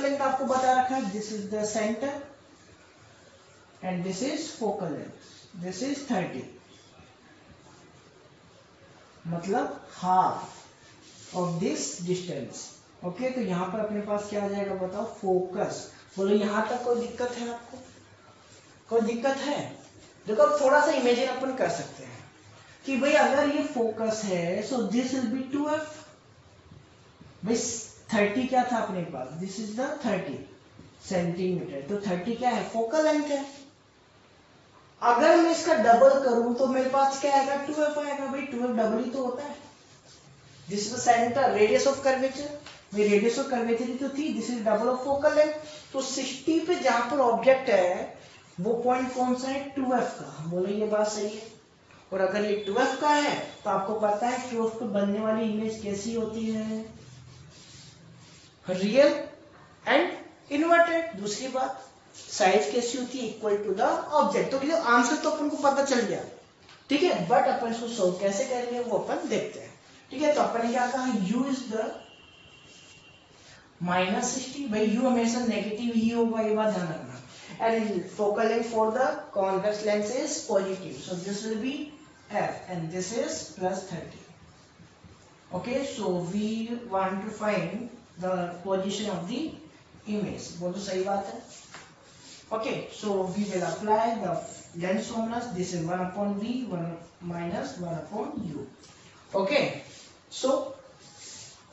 [SPEAKER 1] length आपको बता रखा है, this is the centre and this is focal length, this is 30, मतलब half of this distance. Okay, तो यहाँ पर अपने पास क्या आ जाएगा बताओ, फोकस। बोलो यहाँ तक कोई दिक्कत है आपको, कोई दिक्कत है? देखो अब थोड़ा सा इमेजिन अपन कर सकते हैं कि भाई अगर ये फोकस है, so this will B 2f। भाई 30 क्या था अपने पास, दिस इज द 30 सेंटीमीटर, तो 30 क्या है, फोकल लेंथ है। अगर मैं इसका डबल करूं तो मेरे पास क्या आएगा, 2f आएगा। भाई 2f डबल ही तो होता है। This is the centre, radius of curvature, मेरी रेडियस ऑफ कर्वेचर तो थी, this is double of focal length. तो 60 पे जहां पर ऑब्जेक्ट है वो पॉइंट कौन सा है, 2f का। बोलो ये बात सही है। और अगर ये 2f का है तो आपको पता है 2f पे बनने वाली इमेज कैसी होती है, रियल एंड इन्वर्टेड। दूसरी बात, साइज कैसी होती है, इक्वल टू द ऑब्जेक्ट। तो आंसर तो अपन को पता चल गया, ठीक है, बट अपन इसको सोल्व कैसे करेंगे वो अपन देखते हैं, ठीक है। तो अपन ने क्या कहा, u इज द -60। भाई u हमेशा नेगेटिव ही होगा, ये बात ध्यान रखना। And focal length for the convex lens is positive, so this will be f and this is +30। Okay, so we want to find the position of the image. वो तो सही बात है। Okay, so we will apply the lens formula, this is 1/v 1/u। Okay, so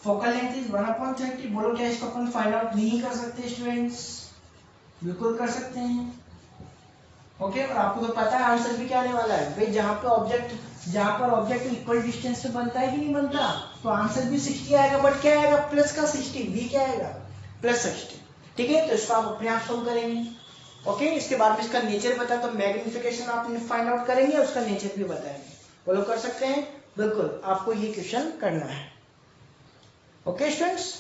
[SPEAKER 1] focal length is 1/30। बोलो क्या इसको अपन find out नहीं कर सकते स्टूडेंट्स? बिल्कुल कर सकते हैं। ओके, और आपको तो पता है आंसर भी क्या आने वाला है। भाई जहां पर ऑब्जेक्ट इक्वल डिस्टेंस पे बनता है कि नहीं बनता, तो आंसर भी 60 आएगा, बट क्या आएगा, प्लस का 60, v क्या आएगा, +60। ठीक है, तो इसको आप अपने आप सोल्व करेंगे। ओके, इसके बाद में इसका नेचर बता, तो मैग्निफिकेशन आप फाइंड आउट करेंगे, उसका नेचर भी बताएंगे। बोलो कर सकते हैं? बिल्कुल, आपको ये क्वेश्चन करना है। ओके स्टूडेंट्स,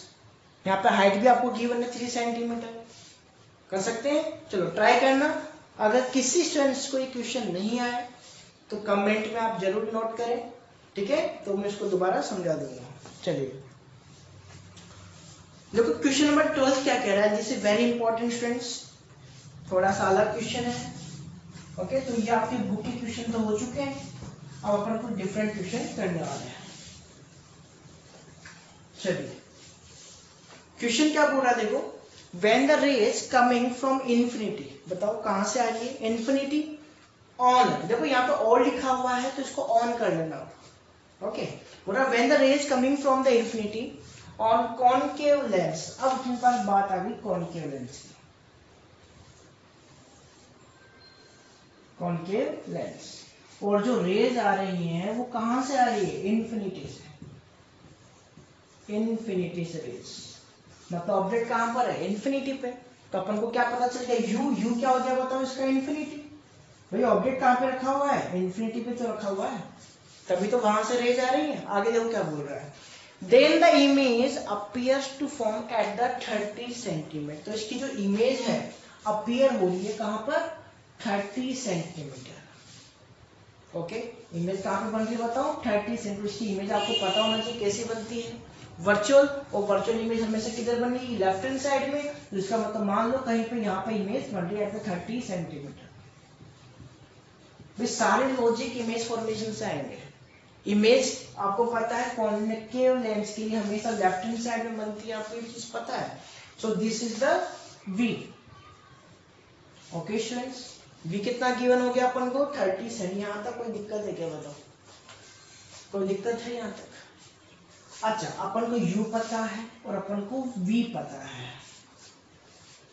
[SPEAKER 1] यहाँ पे हाइट भी आपको गिवन है 3 सेंटीमीटर। कर सकते हैं, चलो ट्राई करना। अगर किसी स्टूडेंट्स को ये क्वेश्चन नहीं आए तो कमेंट में आप जरूर नोट करें, ठीक है, तो मैं इसको दोबारा समझा दूंगा। चलिए देखो क्वेश्चन नंबर 12 क्या कह रहा है, this is very important students, थोड़ा सा अलग क्वेश्चन है। ओके, तो ये आपके बुक के क्वेश्चन तो हो चुके हैं, अब अपन कुछ डिफरेंट क्वेश्चन करने वाले हैं। चलिए क्वेश्चन क्या बोल रहा है देखो, when the rays coming from infinity, बताओ कहां से आ रही है, इन्फिनिटी ऑन। देखो यहाँ पे ऑल लिखा हुआ है तो इसको ऑन कर लेना। ओके, बोल रहा when the rays coming from the infinity on concave lens। अब अपने पास बात आ गई कॉनकेव लेंस की। कॉनकेव लेंस, और जो रेज आ रही हैं वो कहां से आ रही है, इन्फिनिटी से। इन्फिनिटी से रेज, मतलब ऑब्जेक्ट कहां पर है, इन्फिनिटी पे। तो अपन को क्या पता चल गया, यू क्या हो गया बताओ इसका, इन्फिनिटी। भाई ऑब्जेक्ट कहां पे रखा हुआ है, इन्फिनिटी पे तो रखा हुआ है, तभी तो वहां से रेज आ रही है। आगे देखो क्या बोल रहा है, then the image appears to form at the 30 centimetre. तो इसकी जो इमेज है अपीयर हो रही है कहां पर, 30 सेंटीमीटर। ओके, इमेज कहां पे बन रही है बताओ, 30 सेंटीमीटर। इसकी इमेज आपको पता होना चाहिए कैसी बनती है, वर्चुअल। और वर्चुअल इमेज हमेशा किधर बनेगी, लेफ्ट हैंड साइड में। तो इसका मतलब मान लो कहीं पे यहाँ पे इमेज बन रही है एट 30 सेंटीमीटर। वे सारे लॉजिक इमेज फॉर्मेशन से आएंगे। इमेज आपको पता है कॉन्केव लेंस के लिए हमेशा लेफ्ट हैंड साइड में बनती है, आपको ये चीज पता है। So this is the v। Okay students, v कितना गिवन हो गया अपन को, 30 सेंटी। यहाँ तक कोई दिक्कत है क्या बताओ, कोई दिक्कत है यहाँ तक? अच्छा, अपन को u पता है और अपन को v पता है,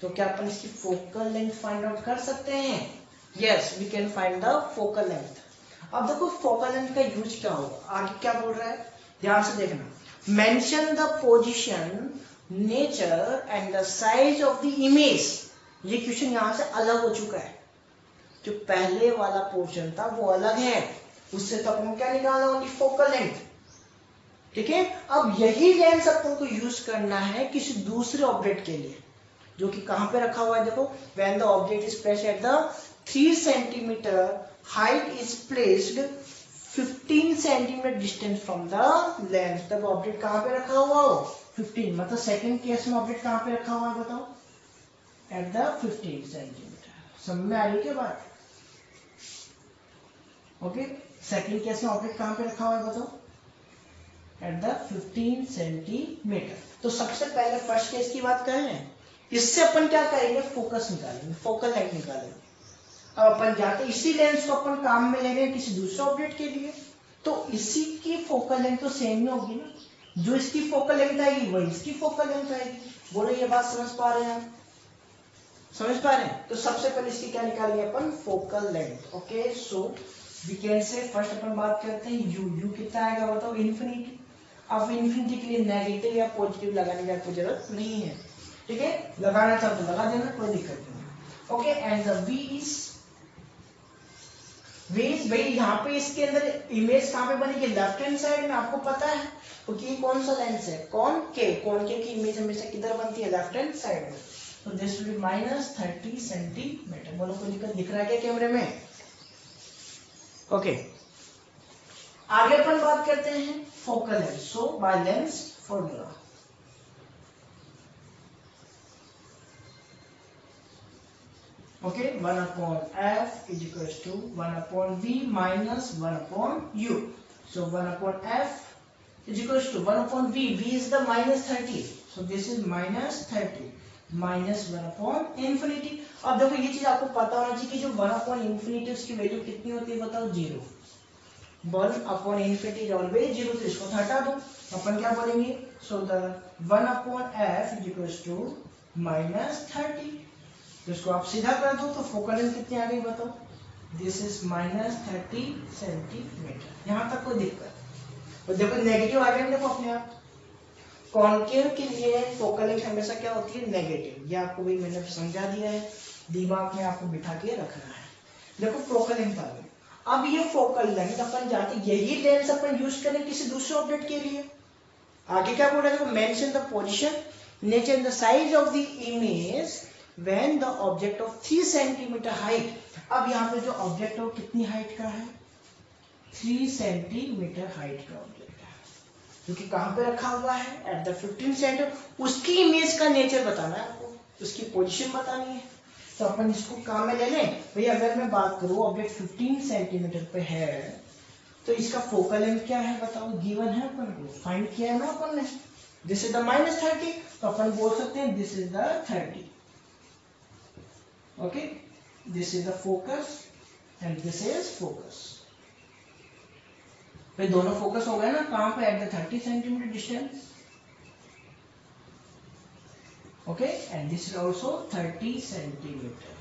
[SPEAKER 1] तो क्या अपन इसकी फोकल लेंथ फाइंड आउट कर सकते हैं? Yes, we can find the focal length. अब देखो फोकल लेंथ का यूज क्या होगा, आगे क्या बोल रहा है, ध्यान से देखना। Mention the position, nature and the size of the image. ये क्वेश्चन यहां से अलग हो चुका है, जो पहले वाला पोर्शन था वो अलग है, उससे तो अपन क्या निकालना होगी, फोकल लेंथ। ठीक है, अब यही लेंस अपन को यूज करना है किसी दूसरे ऑब्जेक्ट के लिए, जो कि कहां पे रखा हुआ है, देखो when the object is placed at the 3 centimetre height is placed 15 centimetre distance from the lens, तब ऑब्जेक्ट कहां पे रखा हुआ हो, 15, मतलब सेकंड केस में ऑब्जेक्ट कहां पे रखा हुआ है बताओ, एट द 15 सेंटीमीटर। समझ में आ रही है क्या बात? ओके, सेकंड केस में ऑब्जेक्ट कहां पे रखा हुआ है बताओ, एट द 15 सेंटीमीटर। तो सबसे पहले फर्स्ट केस की बात करें, इससे अपन क्या करेंगे, फोकस निकालेंगे, फोकल लेंथ निकालेंगे। अब अपन जाते इसी लेंस को अपन काम में ले रहे हैं किसी दूसरे ऑब्जेक्ट के लिए, तो इसी की फोकल लेंथ तो सेम ही होगी ना, जो इसकी फोकल लेंथ आएगी वही इसकी फोकल लेंथ आएगी। बोलो ये बात समझ पा रहे हैं आप, समझ पा रहे हैं? तो सबसे पहले इसकी क्या निकालेंगे अपन, focal length. Okay, so we can say first अपन बात करते हैं यू कितना आएगा बताओ, इन्फिनिटी। अब इन्फिनिटी के लिए नेगेटिव या पॉजिटिव लगाने की आपको जरूरत नहीं है, ठीक है, लगाना चाहो तो लगा देना, कोई दिक्कत नहीं। Okay, and the V is भाई यहाँ पे इसके अंदर इमेज कहाँ पे बनेगी, लेफ्ट हैंड साइड में, आपको पता है क्योंकि ये कौन सा लेंस है, कौन के की इमेज हमेशा किधर बनती है, लेफ्ट हैंड साइड में। तो दिस विल बी -30 सेंटीमीटर। बोलो कोई दिक्कत दिख रहा है क्या कैमरे में? ओके, आगे अपन बात करते हैं focal length. So bye lens formula, okay, 1/f is equals to 1/v minus 1/u. So 1/f is equals to 1/v. V is the -30. So this is -30 minus 1/infinity. अब देखो ये चीज आपको पता होना चाहिए कि जो 1/infinity उसकी वैल्यू कितनी होती है बताओ, 0। 1/infinity is always 0, तो इसको हटा दो, अपन क्या बोलेंगे, so the 1/f is equals to -30। तो इसको आप सीधा कर दो, तो फोकल लेंथ कितनी आ गई बताओ, दिस इज -30 सेंटीमीटर। यहां तक कोई दिक्कत? और देखो नेगेटिव आ गया, देखो अपने आप कॉन्केव के लिए फोकल लेंथ हमेशा क्या होती है, नेगेटिव। ये आपको भी मैंने समझा दिया है, दिमाग में आपको बिठा के रखना है। देखो फोकल लेंथ आ गई। अब ये फोकल लेंथ अपन जाते यही लेंस अपन यूज करें किसी दूसरे ऑब्जेक्ट के लिए। आगे क्या बोल रहा है, देखो mention the position, nature and the size of the image when the object of 3 centimetre height. अब यहाँ पे जो ऑब्जेक्ट है वो कितनी हाइट का है, 3 सेंटीमीटर हाइट का ऑब्जेक्ट है, जो कि कहां पे रखा हुआ है, एट द 15 सेंटीमीटर। उसकी इमेज का नेचर बताना है आपको, उसकी पोजीशन बतानी है। तो अपन इसको काम में ले लें भाई। अगर मैं बात करूं ऑब्जेक्ट 15 सेंटीमीटर पे है, तो इसका फोकल लेंथ क्या है बताओ, गिवन है अपन को, फाइंड किया है ना अपन ने, दिस इज द -30। तो अपन बोल सकते हैं this is the 30। Okay, this is the focus and this is focus। भाई दोनों फोकस हो गए ना, कहां पे, eight the 30 centimetre distance. Okay, and this is also 30 centimetre.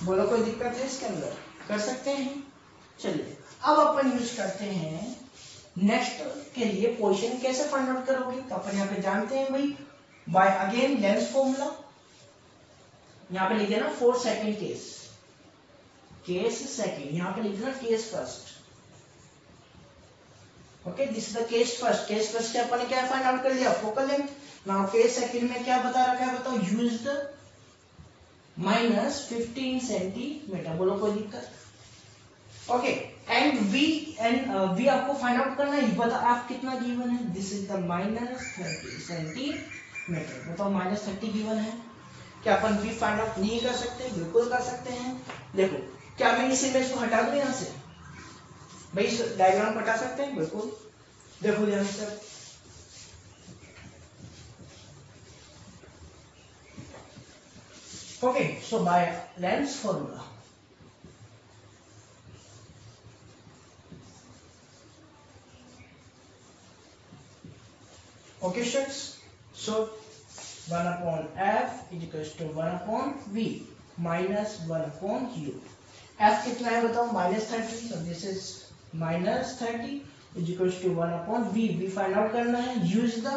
[SPEAKER 1] बोलो कोई दिक्कत है इसके अंदर, कर सकते हैं। चलिए अब अपन यूज करते हैं नेक्स्ट के लिए पोजीशन कैसे फाइंड आउट करोगे, तो अपन यहाँ पे जानते हैं भाई बाय अगेन लेंस फॉर्मूला। यहाँ पे लिख देना 4 सेकंड केस सेकंड, यहाँ पे लिख देना case first. Okay, this is the case first से अपन ने क्या फाइंड आउट कर लिया, focal length. Now case second में क्या बता रखा है बताओ, यूज द -15 सेंटीमीटर। बोलो कोई दिक्कत? ओके, एंड वी आपको फाइंड आउट करना है, बता आप कितना गिवन है, दिस इज द -30 सेंटीमीटर। बताओ -30 गिवन है, क्या अपन वी फाइंड आउट नहीं कर सकते? बिल्कुल कर सकते हैं। देखो क्या मैं इस इमेज को हटा दूं यहां से, भाई इस डायग्राम को हटा सकते हैं, बिल्कुल। देखो ध्यान से, okay, so bye lens formula, okay students, so 1/f is equals to 1/v minus 1/u। f कितना है बताओ, -30, so this is -30 is equals to 1 upon v find out करना है, use the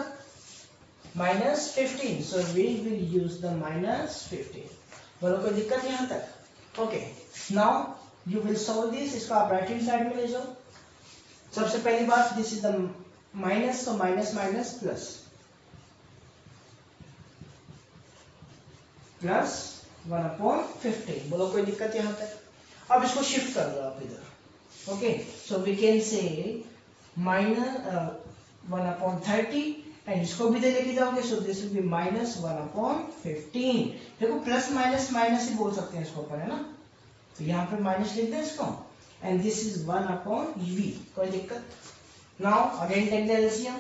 [SPEAKER 1] -15, so we will use the -15। बोलो कोई दिक्कत यहाँ तक? Okay, now you will solve this, इसको आप राइट हैंड साइड में ले जाओ। सबसे पहली बात, दिस इज द माइनस, तो माइनस माइनस प्लस, प्लस 1/15। बोलो कोई दिक्कत यहाँ तक? अब इसको शिफ्ट कर दो आप इधर। ओके, सो वी कैन से -1/30 एंड इसको भी दे लेके जाओगे, सो दिस विल बी -1/15। देखो प्लस माइनस माइनस ही बोल सकते हैं इसको ऊपर, है ना, तो यहाँ पे माइनस लिख दें इसको, एंड दिस इज 1/v। कोई दिक्कत? Now again take the LCM,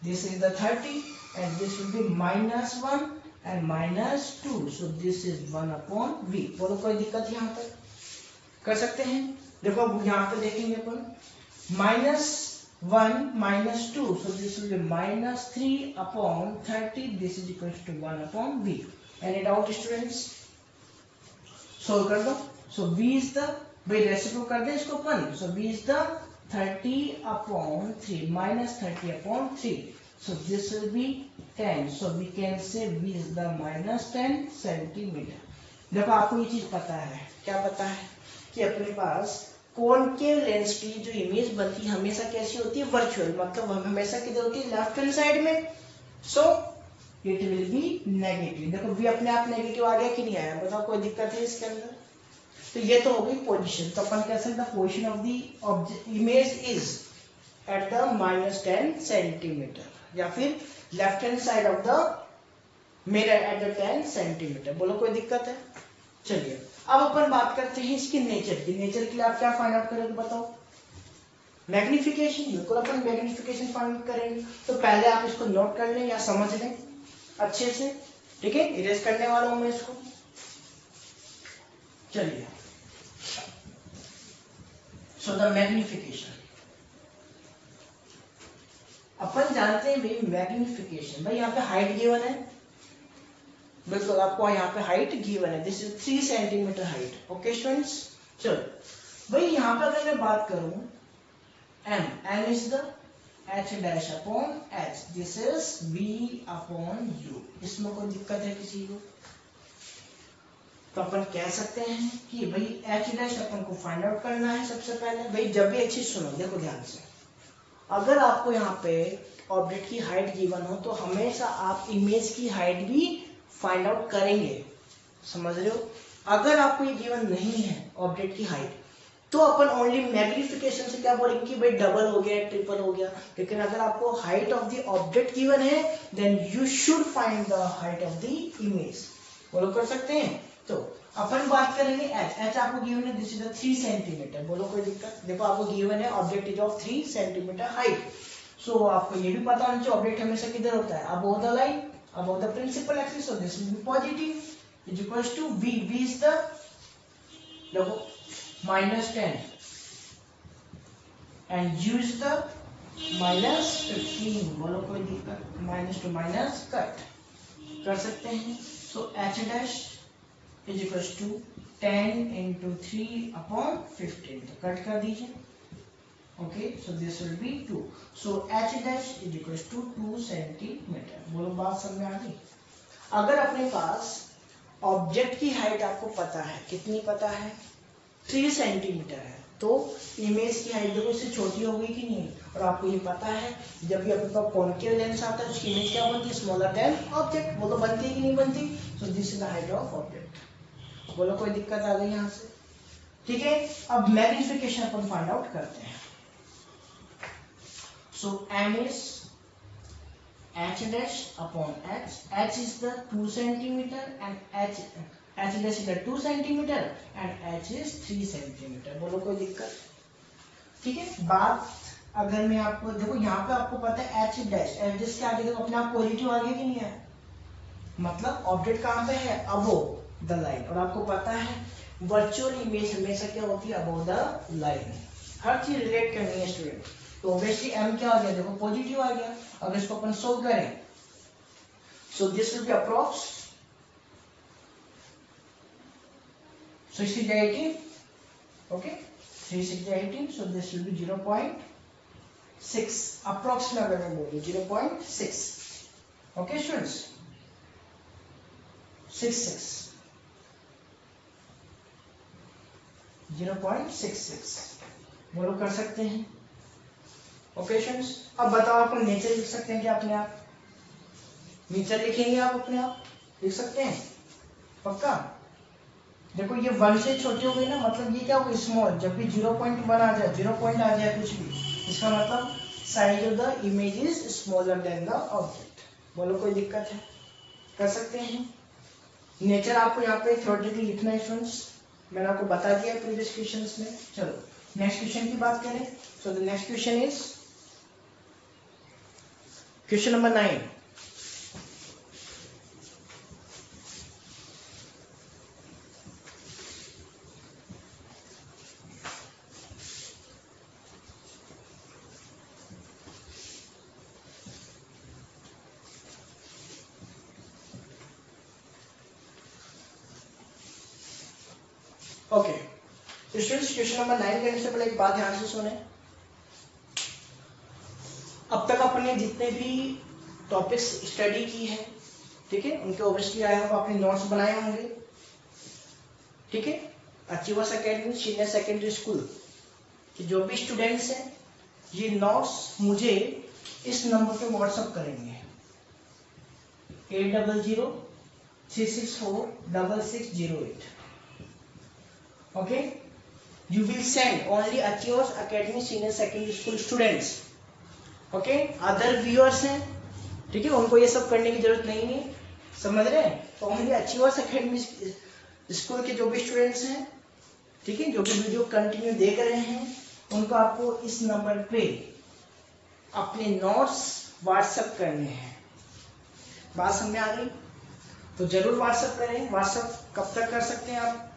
[SPEAKER 1] this is the 30 and this will be -1 and -2, so this is 1/v। बोलो कोई दिक्कत यहाँ तक? कर सकते हैं। देखो अब यहाँ पे देखेंगे अपन, -1 -2, so this will be -3/30, this is equals to 1/v। Any doubt students? Solve कर दो। so v is the, भाई रेसिप्रो कर दे इसको अपन, so v is the 30/3 -30/3, so this will be 10, so we can say v is the -10 centimeter। देखो आपको ये चीज पता है, क्या पता है कि अपने पास कॉनकेव लेंस की जो इमेज बनती है हमेशा कैसी होती है, वर्चुअल, मतलब हमेशा किधर होती है, लेफ्ट हैंड साइड में, so it will be negative. देखो v अपने आप नेगेटिव आ गया कि नहीं आया, बताओ कोई दिक्कत है इसके अंदर? तो ये तो हो गई पोजीशन, तो अपन कह सकते हैं position of the image is at the -10 centimetre, या फिर left hand side of the mirror at the 10 centimetre. बोलो कोई दिक्कत है? चलिए अब अपन बात करते हैं इसके नेचर की। नेचर के लिए आप क्या फाइंड आउट करोगे बताओ? मैग्निफिकेशन, बिल्कुल अपन मैग्निफिकेशन फाइंड आउट करेंगे। तो पहले आप इसको नोट कर लें या समझ लें अच्छे से, ठीक है, इरेज करने वाला हूं मैं इसको। चलिए, सो द मैग्निफिकेशन, अपन जानते हैं भाई मैग्निफिकेशन, भाई यहाँ पे हाइट गिवन है, बिल्कुल आपको यहाँ पे हाइट गिवन है, this is 3 centimetre height. Okay students, चलो भाई यहाँ पे अगर मैं बात करूं m is the h'/h, this is v/u। इसमें कोई दिक्कत है किसी को? तो अपन कह सकते हैं कि भाई h' अपन को फाइंड आउट करना है सबसे पहले। भाई जब भी अच्छी सुनो, देखो ध्यान से, अगर आपको यहाँ पे ऑब्जेक्ट की हाइट गिवन हो तो हमेशा आप इमेज की हाइट भी फाइंड आउट करेंगे, समझ रहे हो? अगर आपको ये गिवन नहीं है ऑब्जेक्ट की हाइट, तो अपन ओनली मैग्निफिकेशन से क्या बोलेंगे कि भाई डबल हो गया, ट्रिपल हो गया। लेकिन अगर आपको height of the object given है, then you should find the height of the image. बोलो कर सकते हैं? तो अपन बात करेंगे h आपको गिवन है, दिस इज 3 सेंटीमीटर। बोलो कोई दिक्कत? देखो आपको गिवन है object is of 3 centimetre height, so आपको ये भी पता होना चाहिए ऑब्जेक्ट हमेशा किधर होता है, above the line, above the principal axis, so this will be positive is equals to v। v is the, देखो -10 एंड u इज द -15। बोलो कोई दिक्कत? माइनस टू माइनस कट कर सकते हैं, सो h' is equals to 10 into 3/15, तो cut कर दीजिए। Okay, so this will be 2, so h' is equals to 2 centimetre. बोलो बात समझ में आ गई? अगर अपने पास ऑब्जेक्ट की हाइट आपको पता है, कितनी पता है, 3 सेंटीमीटर है, तो इमेज की हाइट देखो इससे छोटी हो गई कि नहीं? और आपको ये पता है जब भी अपने पास कॉन्केव लेंस आता है उसकी इमेज क्या बनती है, स्मॉलर देन ऑब्जेक्ट। बोलो बनती है कि नहीं बनती? सो this is the height of object. बोलो कोई दिक्कत आ गई यहाँ से? ठीक है, अब मैग्निफिकेशन अपन फाइंड आउट करते हैं। सो m is h'/h, h is the 2 centimeter and h' is the 2 centimeter and h is 3 centimeter। बोलो कोई दिक्कत? ठीक है, बात अगर मैं आपको, देखो यहाँ पे आपको पता है h' के आगे देखो अपने आप पॉजिटिव आ गया कि नहीं है, मतलब ऑब्जेक्ट कहाँ पे है, अबव द लाइन। और आपको पता है वर्चुअल इमेज हमेशा क्या होती है, अबव द लाइन। हर चीज रिलेट करनी है स्टूडेंट, तो ऑब्वियसली m क्या आ गया, देखो पॉजिटिव आ गया। अगर इसको अपन सोल्व करें, so this will be approx, so इसकी जगह की Okay, 3 6 18, so this will be 0.6 approximate अगर मैं बोलूँ 0.6. Okay students, 66 0.66 बोलो कर सकते हैं. ओके स्टूडेंट्स, अब बताओ आपको नेचर लिख सकते हैं क्या अपने आप? नेचर लिखेंगे आप अपने आप? लिख सकते हैं पक्का? देखो ये 1 से छोटी हो गई ना, मतलब ये क्या हो गई स्मॉल. जब भी 0.1 आ जाए, 0 पॉइंट आ जाए कुछ भी, इसका मतलब size of the image is smaller than the object. बोलो कोई दिक्कत है? कर सकते हैं. नेचर आपको यहाँ पे थ्योरेटिकली लिखना है स्टूडेंट्स, मैंने आपको बता दिया प्रीवियस क्वेश्चंस में. चलो नेक्स्ट क्वेश्चन की बात करें. सो the next question is question number 9. Okay students, question number 9 करने से पहले एक बात ध्यान से सुने. अब तक अपने जितने भी टॉपिक्स स्टडी की है, ठीक है, उनके ओब्वियसली आए होंगे, आपने नोट्स बनाए होंगे. ठीक है, achievers academy senior secondary school के जो भी स्टूडेंट्स हैं, ये नोट्स मुझे इस नंबर पे व्हाट्सअप करेंगे 8003646608. Okay, you will send only Achievers Academy Senior Secondary School students. Okay, other viewers हैं, ठीक है, उनको ये सब करने की जरूरत नहीं है. समझ रहे हैं? तो only Achievers Academy स्कूल के जो भी स्टूडेंट्स हैं, ठीक है, जो भी वीडियो कंटिन्यू देख रहे हैं, उनको आपको इस नंबर पे अपने नोट्स व्हाट्सएप करने हैं. बात समझ में आ गई? तो जरूर व्हाट्सएप करें. व्हाट्सएप कब तक कर सकते हैं आप?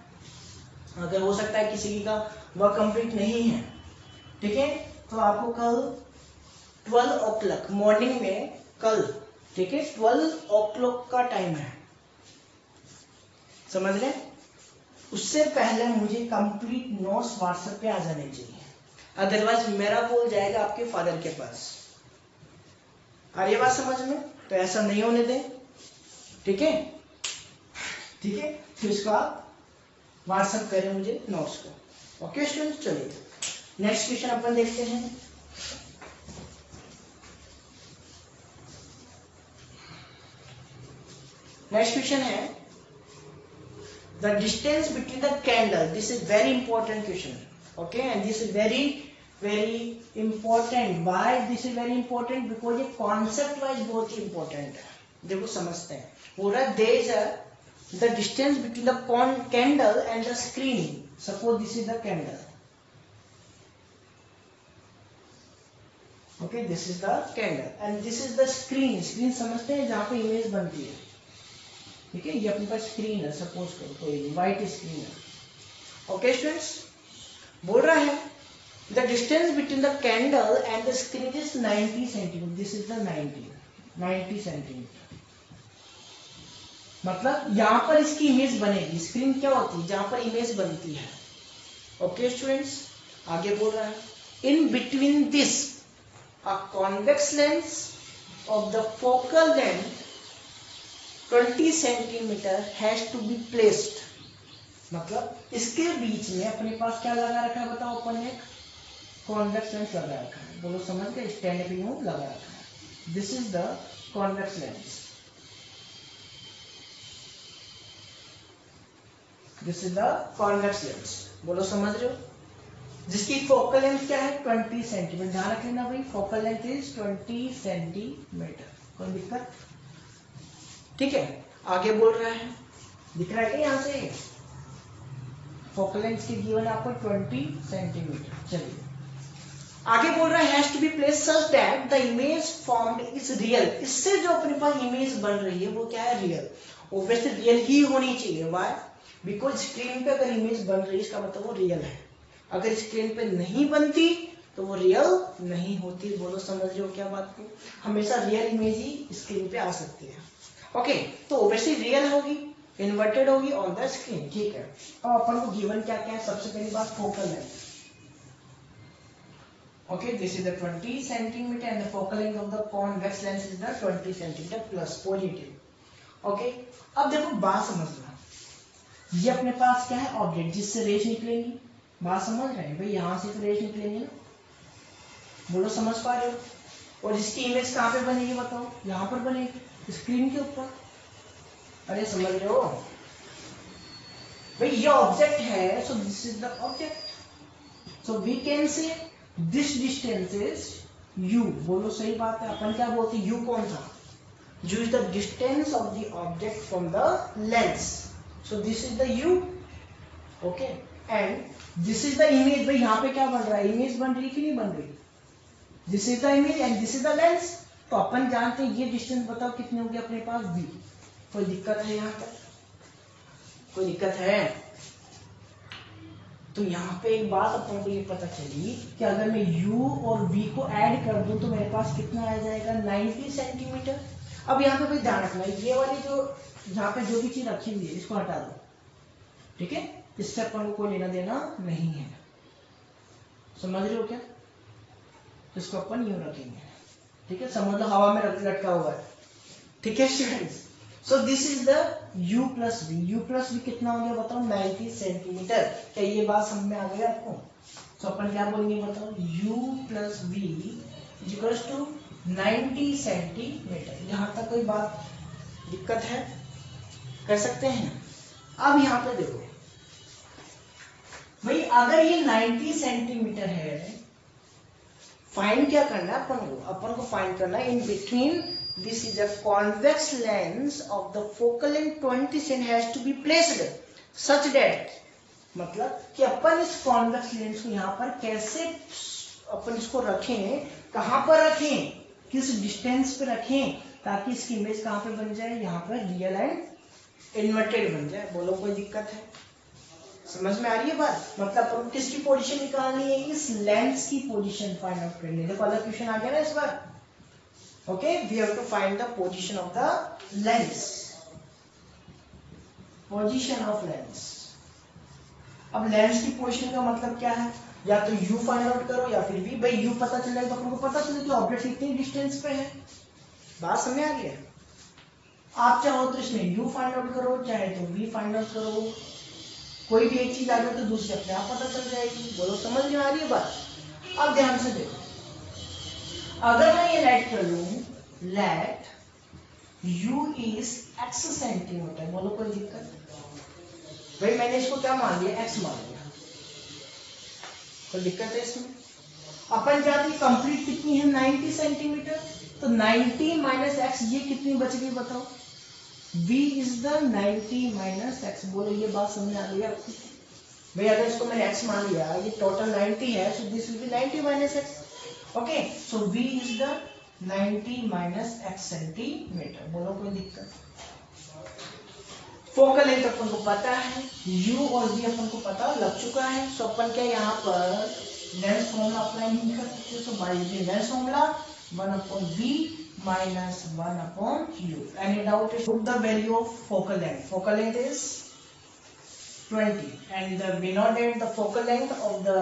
[SPEAKER 1] अगर हो सकता है किसी का वर्क कंप्लीट नहीं है, ठीक है, तो आपको कल 12 o'clock मॉर्निंग में, कल, ठीक है, 12 o'clock का टाइम है. समझ रहे? उससे पहले मुझे कंप्लीट नोट्स व्हाट्सएप पे आ जाने चाहिए, अदरवाइज मेरा कॉल जाएगा आपके फादर के पास. आ रही बात समझ में? तो ऐसा नहीं होने दें. ठीक है, ठीक है, फिर इसको आप व्हाट्सएप करें मुझे नोट्स को. ओके स्टूडेंट्स, चलिए नेक्स्ट क्वेश्चन अपन देखते हैं. नेक्स्ट क्वेश्चन है the distance between the candle. This is very important question. Okay, and this is very very important. Why this is very important? Because ये concept wise बहुत ही important है. देखो समझते हैं. पूरा देश है the distance between the candle and the screen. Suppose this is the candle. Okay, this is the candle and this is the screen. Screen समझते हैं जहाँ पे इमेज बनती है. ठीक है, ये अपने पास स्क्रीन है. सपोज करो कोई व्हाइट स्क्रीन है. ओके स्टूडेंट्स, बोल रहा है the distance between the candle and the screen is 90 centimeter. This is the 90 centimeter. मतलब यहाँ पर इसकी इमेज बनेगी. स्क्रीन क्या होती है? जहां पर इमेज बनती है. ओके स्टूडेंट्स, आगे बोल रहा है in between this a convex lens of the focal length 20 centimetre has to be placed. मतलब इसके बीच में अपने पास क्या लगा रखा है? बताओ. अपन ने कॉन्वेक्स लेंस लगा रखा है. बोलो समझ गए? स्टैंड पे यूं लगा रखा है. This is the convex lens. This is the convex lens. बोलो समझ रहे हो? जिसकी फोकल लेंथ क्या है? 20 सेंटीमीटर. ध्यान रख लेना भाई, फोकल लेंथ इज 20 सेंटीमीटर. कोई दिक्कत? ठीक है, आगे बोल रहा है, दिख रहा है क्या यहाँ से? फोकल लेंथ की गिवन आपको 20 सेंटीमीटर. चलिए आगे बोल रहा है has to be placed such that the image formed is real. इससे जो अपने पास इमेज बन रही है वो क्या है? रियल. ऑब्वियसली रियल ही होनी चाहिए. व्हाई? बिकॉज स्क्रीन पे अगर इमेज बन रही है इसका मतलब वो रियल है. अगर स्क्रीन पे नहीं बनती तो वो रियल नहीं होती. बोलो समझ रहे हो क्या बात को? हमेशा रियल इमेज ही स्क्रीन पे आ सकती है. ओके, तो ऑब्वियसली रियल होगी. इन्वर्टेड होगी ऑन द स्क्रीन, ठीक है। अब अपन को गिवन क्या क्या है, सबसे पहली बात focal length. Okay, this is the 20 centimeter and the focal length of the convex lens is the 20 centimeter plus positive. Okay, अब देखो बात समझना, ये अपने पास क्या है ऑब्जेक्ट जिससे रेज निकलेंगी, बात समझ रहे हैं भाई, यहाँ से तो रेज निकलेंगी ना, बोलो समझ पा रहे हो। और इसकी इमेज कहाँ पे बनेगी बताओ, यहाँ पर बनेगी स्क्रीन के ऊपर, अरे समझ रहे हो भाई, ये ऑब्जेक्ट है, so this is the object, so we can say this distance is u, बोलो सही बात है, अपन क्या बोलते हैं, u कौन सा, u is the distance of the object from the lens, so this is the u, okay, and this is the image, भाई यहाँ पे क्या बन रहा है, इमेज बन रही कि नहीं बन रही, this is the image and this is the lens, तो अपन जानते हैं ये डिस्टेंस बताओ कितने होगी अपने पास v, कोई दिक्कत है यहाँ पर, कोई दिक्कत है, तो यहाँ पे एक बात अपन को ये पता चली कि अगर मैं u और v को ऐड कर दूं तो मेरे पास कितना आ जाएगा 90 सेंटीमीटर। अब यहाँ पे भाई ध्यान रखना, ये वाली जो यहाँ पे जो भी चीज रखी हुई है इसको हटा दो, ठीक है, इससे अपन को कोई लेना देना नहीं है, समझ रहे हो क्या, इसको अपन यूं रखेंगे, ठीक है, समझ लो हवा में लटका हुआ है, ठीक है students. So this is the u plus v, u plus v कितना हो गया बताओ 90 सेंटीमीटर, क्या ये बात समझ में आ गई आपको, तो अपन क्या बोलेंगे बताओ, u plus v equals to 90 centimetre, यहाँ तक कोई बात दिक्कत है, कर सकते हैं। अब यहाँ पे देखो भाई, अगर ये 90 सेंटीमीटर है, फाइंड क्या करना है अपन को फाइंड करना है in between, this is a convex lens of the focal length 20 cm has to be placed such that, मतलब कि अपन इस कॉन्वेक्स लेंस को यहाँ पर कैसे अपन इसको रखें, कहाँ पर रखें, किस डिस्टेंस पे रखें, ताकि इसकी इमेज कहाँ पे बन जाए, यहाँ पर रियल एंड इन्वर्टेड बन जाए, बोलो कोई दिक्कत है, समझ में आ रही है बात, मतलब अपन किसकी पोजीशन निकालनी है, इस लेंस की पोजीशन फाइंड आउट करनी है, देखो अलग क्वेश्चन आ गया ना इस बार, okay, we have to find the position of the lens, position of lens। अब लेंस की पोजीशन का मतलब क्या है, या तो u फाइंड आउट करो या फिर v, भाई u पता चल जाएगा तो आपको पता चले कि ऑब्जेक्ट कितनी डिस्टेंस पे है, बात समझ आ गई है। आप चाहो तो इसमें u फाइंड आउट करो, चाहे तो v फाइंड आउट करो, कोई भी एक चीज आ जाए तो दूसरी अपने आप पता चल जाएगी, बोलो समझ में आ रही है बात। अब ध्यान से देखो, अगर मैं ये लेट कर लूं, let u is x centimetre, बोलो कोई दिक्कत, भाई मैंने इसको क्या मान लिया, x मान लिया, कोई दिक्कत है इसमें, अपन जानते हैं कंप्लीट कितनी है 90 सेंटीमीटर, तो 90 माइनस x, ये कितनी बच गई बताओ, v is the 90 minus x, बोलो ये बात समझ आ गई आपको, भाई अगर इसको मैंने x मान लिया, ये टोटल 90 है, so this will B 90 minus x, okay, so v is the 90 minus x centimetre, बोलो कोई दिक्कत, फोकल लेंथ अपन को पता है, u और v अपन को पता लग चुका है, सो अपन क्या यहाँ पर लेंस फॉर्मूला अप्लाई नहीं कर सकते, so by using lens formula 1/v minus 1/u, any doubt, put the value of focal length is 20 and we know that the focal length of the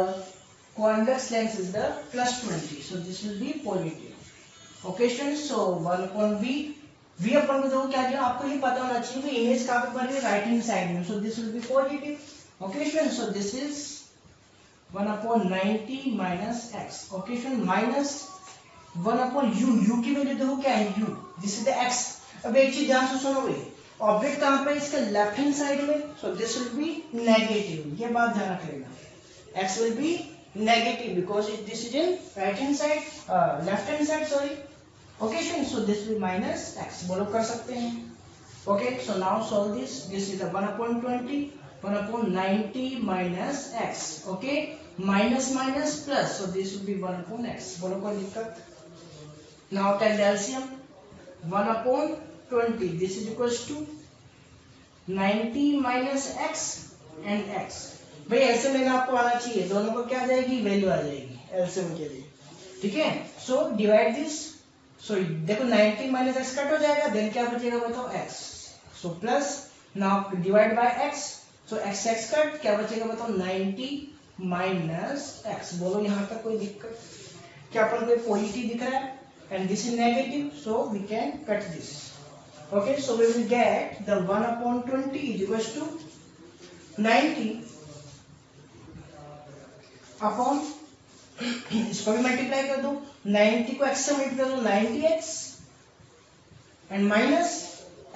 [SPEAKER 1] convex lens is the plus 20, so this will be positive, okay students, so 1/v, v अपन को देखो क्या किया, आपको ये पता होना चाहिए कि इमेज कहाँ पे बन रही है, राइट हैंड साइड में, so this will be positive, okay students, so this is 1/90 minus x, okay students, minus 1/u, u की वैल्यू देखो क्या है, u, this is the x। अब एक चीज ध्यान से सुनो भाई, ऑब्जेक्ट कहाँ पे, इसका लेफ्ट हैंड साइड में, सो दिस विल बी नेगेटिव, ये बात ध्यान रख लेना, x will be negative because this is in right hand side, left hand side sorry, okay student, so this will minus x, बोलो कर सकते हैं, okay, so now solve this, this is 1/20, 1/90 minus x, okay, minus minus plus, so this will be 1/x, बोलो कोई दिक्कत, now take the LCM, 1/20, this is equals to 90 minus x and x, भाई ऐसे में आपको आना चाहिए, दोनों को क्या आ जाएगी, वैल्यू आ जाएगी LCM के लिए, ठीक है, सो डिवाइड दिस, सो देखो 90 minus x कट हो जाएगा, देन क्या बचेगा बताओ x, so plus now divide by x, so x x cut, क्या बचेगा बताओ 90 माइनस x। बोलो यहाँ तक कोई दिक्कत? क्या अपन को पॉजिटिव दिख रहा है and this is negative, so we can cut this. Okay, so we will get the 1/20 is equals to 90 upon, इसको भी मल्टीप्लाई कर दो, 90 को x से मल्टीप्लाई कर दो 90x एंड माइनस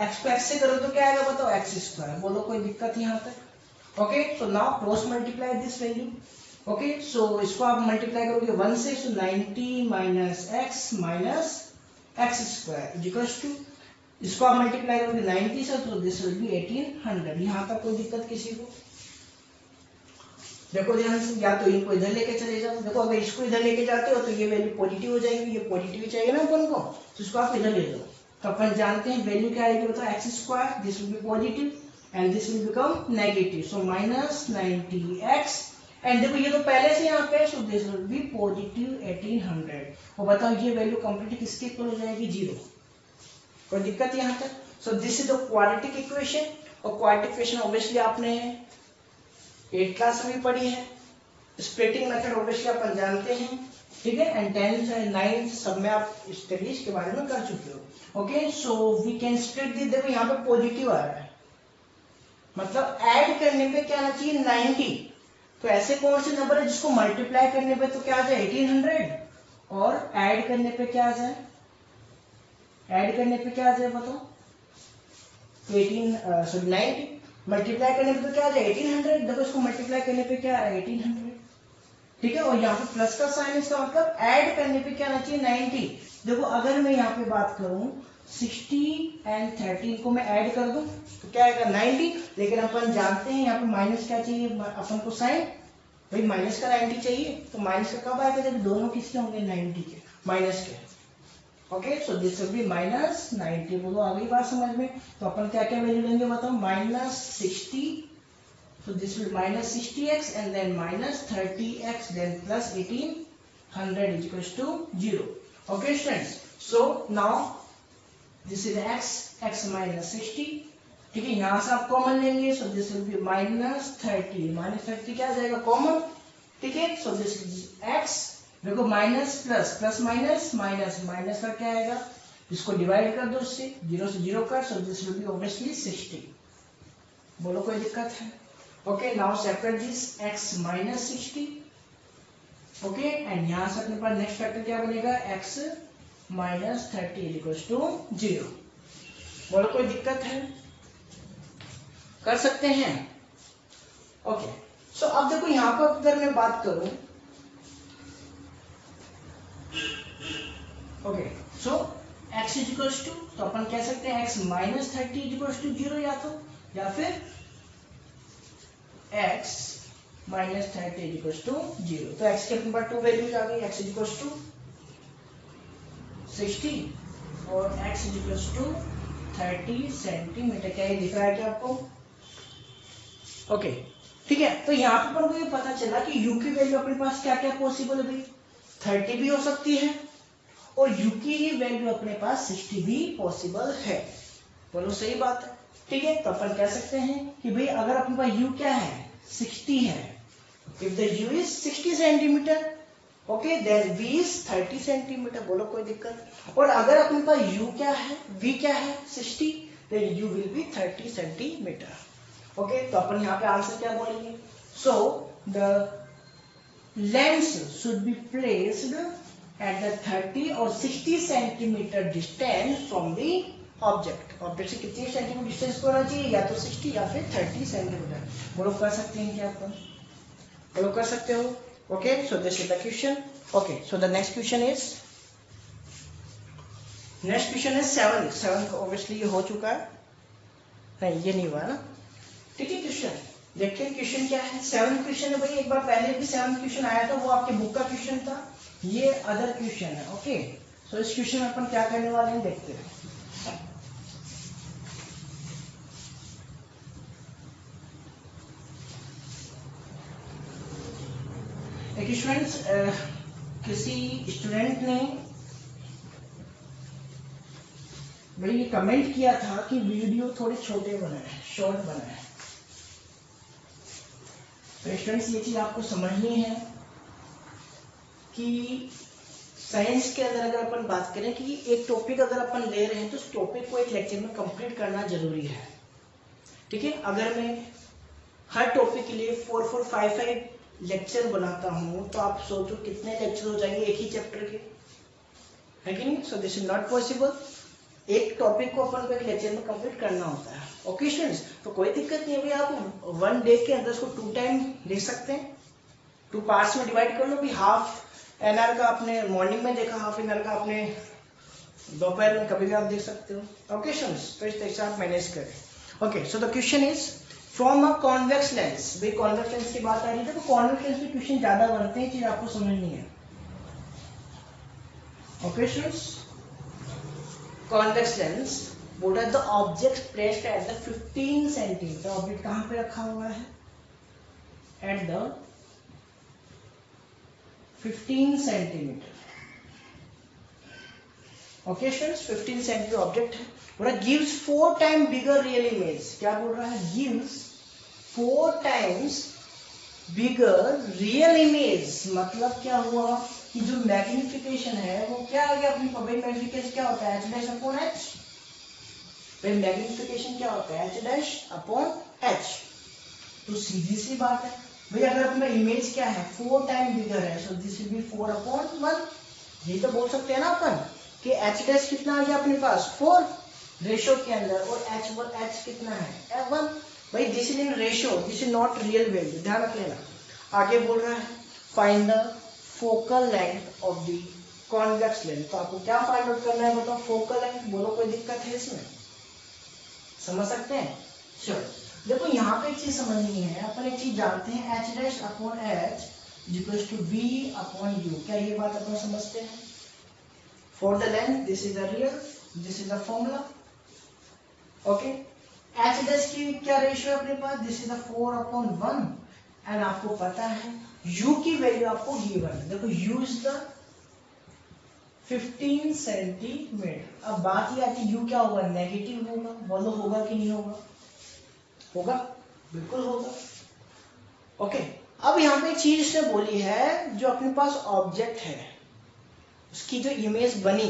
[SPEAKER 1] x को x से करो तो क्या आएगा बताओ x स्क्वायर। बोलो कोई दिक्कत यहाँ तक? Okay, so now cross multiply this value. Okay, so इसको आप मल्टीप्लाई करोगे 1 से, so 90 minus x square is equals to, इसको आप मल्टीप्लाई करोगे 90 से, तो दिस विल बी 1800। यहाँ तक कोई दिक्कत किसी को? देखो ध्यान से, या तो इनको इधर लेके चले जाओ। देखो अगर इसको इधर लेके जाते हो तो ये वैल्यू पॉजिटिव हो जाएगी, ये पॉजिटिव ही चाहिए ना अपन को, तो इसको आप इधर ले लो। तो अपन जानते हैं वैल्यू क्या आएगी बताओ x square, this will be positive and this will become negative, so minus 90x and देखो ये तो पहले से यहाँ पे, सो दिस विल बी पॉजिटिव 1800। और बताओ ये वैल्यू कंप्लीट किसके इक्वल हो जाएगी? 0। कोई दिक्कत यहाँ तक? सो this is the quadratic equation, और क्वाड्रेटिक इक्वेशन ऑब्वियसली आपने 8th क्लास में भी पढ़ी है। स्प्लिटिंग मेथड ऑब्वियसली अपन जानते हैं, ठीक है, एंड 10th एंड 9th सब में आप स्टडीज के बारे में कर चुके हो। Okay, so we can split this. देखो यहाँ पे पॉजिटिव आ रहा है, मतलब ऐड करने पे क्या आना चाहिए 90। तो ऐसे कौन से नंबर है जिसको मल्टीप्लाई करने पे तो क्या आ जाए 1800, और ऐड करने पे क्या आ जाए, ऐड करने पे क्या आ जाए बताओ 90, मल्टीप्लाई करने पे तो क्या आ जाए 1800। देखो इसको मल्टीप्लाई करने पे क्या आ रहा है 1800, ठीक है, और यहाँ पे प्लस का साइन, इसका मतलब ऐड करने पे क्या आना चाहिए 90। देखो अगर मैं यहाँ पे बात करूं 60 एंड 13 को मैं ऐड कर दूं तो क्या आएगा 90, लेकिन अपन जानते हैं यहाँ पे माइनस क्या चाहिए अपन को साइन, भाई माइनस का 90 चाहिए, तो माइनस का कब आएगा जब दोनों किसके होंगे 90 के, माइनस के। Okay, so this will B minus 90। बोलो आ गई बात समझ में? तो अपन क्या क्या वैल्यू लेंगे बताओ, minus 60, so this will minus 60x and then minus 30x then plus 1800 is equals to 0. Okay students, so now this is x minus 60, ठीक है, यहाँ से आप कॉमन लेंगे, so this will be minus 30 क्या आ जाएगा कॉमन, ठीक है, so this is x। देखो minus plus, plus minus minus, minus का क्या आएगा, इसको डिवाइड कर दो उससे, 0 से 0 कर, so this will be obviously 60। बोलो कोई दिक्कत है? Okay, now separate this x minus 60. Okay, and यहाँ से अपने पास नेक्स्ट फैक्टर क्या बनेगा x minus 30 is equals to 0। बोलो कोई दिक्कत है? कर सकते हैं? ओके, सो अब देखो यहाँ पर अगर मैं बात करूं, okay, so x is equals to, तो अपन कह सकते हैं x minus 30 is equals to 0, या फिर x minus 30 is equals to 0। तो x के अपने पास 2 वैल्यूज आ गई, x is equals to 60 और x is equals to 30 centimetre. क्या ये दिख रहा है क्या आपको? ओके, ठीक है, तो यहाँ पे अपन को ये पता चला कि u की वैल्यू अपने पास क्या क्या पॉसिबल है भाई, 30 भी हो सकती है और u की ही वैल्यू अपने पास 60 भी पॉसिबल है। बोलो सही बात है, ठीक है, तो अपन कह सकते हैं कि भाई अगर अपने पास u क्या है 60 है, if the u is 60 centimetre, okay, then v is 30 centimetre. बोलो कोई दिक्कत? और अगर अपने पास u क्या है, v क्या है 60, then u will be 30 centimetre. Okay, तो अपन यहाँ पे आंसर क्या बोलेंगे, so the lens should be placed at the 30 और 60 centimetre distance from the object. Object से कितनी सेंटीमीटर डिस्टेंस पर होना चाहिए, या तो 60 या फिर 30 सेंटीमीटर। बोलो कर सकते हैं क्या अपन? बोलो कर सकते हो? Okay, so this is the question. Okay, so the next question is 7 obviously ये हो चुका है, नहीं ये नहीं हुआ ना, ठीक है। क्वेश्चन देखते हैं, क्वेश्चन क्या है, 7 क्वेश्चन है भाई, एक बार पहले भी 7 क्वेश्चन आया था, वो आपके बुक का क्वेश्चन था, ये अदर क्वेश्चन है। ओके, सो इस क्वेश्चन में अपन क्या करने वाले हैं देखते हैं। स्टूडेंट्स, किसी स्टूडेंट ने भाई ये कमेंट किया था कि वीडियो थोड़े छोटे बनाए, शॉर्ट बनाए। तो स्टूडेंट्स ये चीज आपको समझनी है कि साइंस के अंदर अगर अपन बात करें कि एक टॉपिक अगर अपन ले रहे हैं तो उस टॉपिक को एक लेक्चर में कंप्लीट करना जरूरी है। ठीक है, अगर मैं हर टॉपिक के लिए 4-4-5-5 लेक्चर बनाता हूं तो आप सोचो कितने लेक्चर हो जाएंगे एक ही चैप्टर के, है कि नहीं? सो दिस इज नॉट पॉसिबल। एक टॉपिक को अपन को एक लेक्चर में कंप्लीट करना होता है। ओके स्टूडेंट्स, तो कोई दिक्कत नहीं है भाई, आप 1 डे के अंदर इसको 2 टाइम लिख सकते हैं, 2 पार्ट्स में डिवाइड कर लो भी। हाफ एन आवर का आपने मॉर्निंग में देखा, हाफ एन आवर का आपने दोपहर में, कभी भी आप देख सकते हो। ओके स्टूडेंट्स, तो इस तरह से आप मैनेज करें। Okay, so the question is from a convex lens. भाई कॉन्वेक्स लेंस की बात आ रही है तो कॉन्वेक्स लेंस में क्वेश्चन ज्यादा बनते हैं, चीज आपको समझनी है। ओके स्टूडेंट्स, कॉन्वेक्स लेंस बोला the object placed at the 15 centimetre. Object कहां पे रखा हुआ है? At the 15 centimetre. Okay students, 15 centimetre object है। बोला गिव्स 4 टाइम बिगर रियल इमेज। क्या बोल रहा है? Gives 4 times bigger real image. मतलब क्या हुआ कि जो मैग्निफिकेशन है वो क्या आ गया अपनी पब्लिक। मैग्निफिकेशन क्या होता है? h dash upon h। भाई मैग्निफिकेशन क्या होता है? h dash upon h। तो सीधी सी बात है भाई, अगर अपना इमेज क्या है 4 टाइम बिगर है, so this will B 4 upon 1। ये तो बोल सकते हैं ना अपन कि h डैश कितना आ गया अपने पास 4 रेशो के अंदर, और h कितना है 1। भाई this is in ratio, this is not real value, ध्यान रख लेना। आगे बोल रहा है find the focal length of the convex lens. तो आपको क्या फाइंड आउट करना है बताओ? Focal length. बोलो कोई दिक्कत है इसमें? समझ सकते हैं? चलो देखो यहाँ पे एक चीज समझनी है, अपन एक चीज जानते हैं h dash upon h equals to v upon u। क्या ये बात अपन समझते हैं? For the length this is the real, this is the formula. Okay, h dash की क्या रेशियो है अपने पास? This is the 4 upon 1 and आपको पता है u की वैल्यू आपको गिवन है। देखो u इज द 15 सेंटीमीटर। अब बात ये आती है u क्या होगा? नेगेटिव होगा। बोलो होगा कि नहीं होगा? होगा, बिल्कुल होगा। ओके, अब यहाँ पे चीज इसने बोली है जो अपने पास ऑब्जेक्ट है उसकी जो इमेज बनी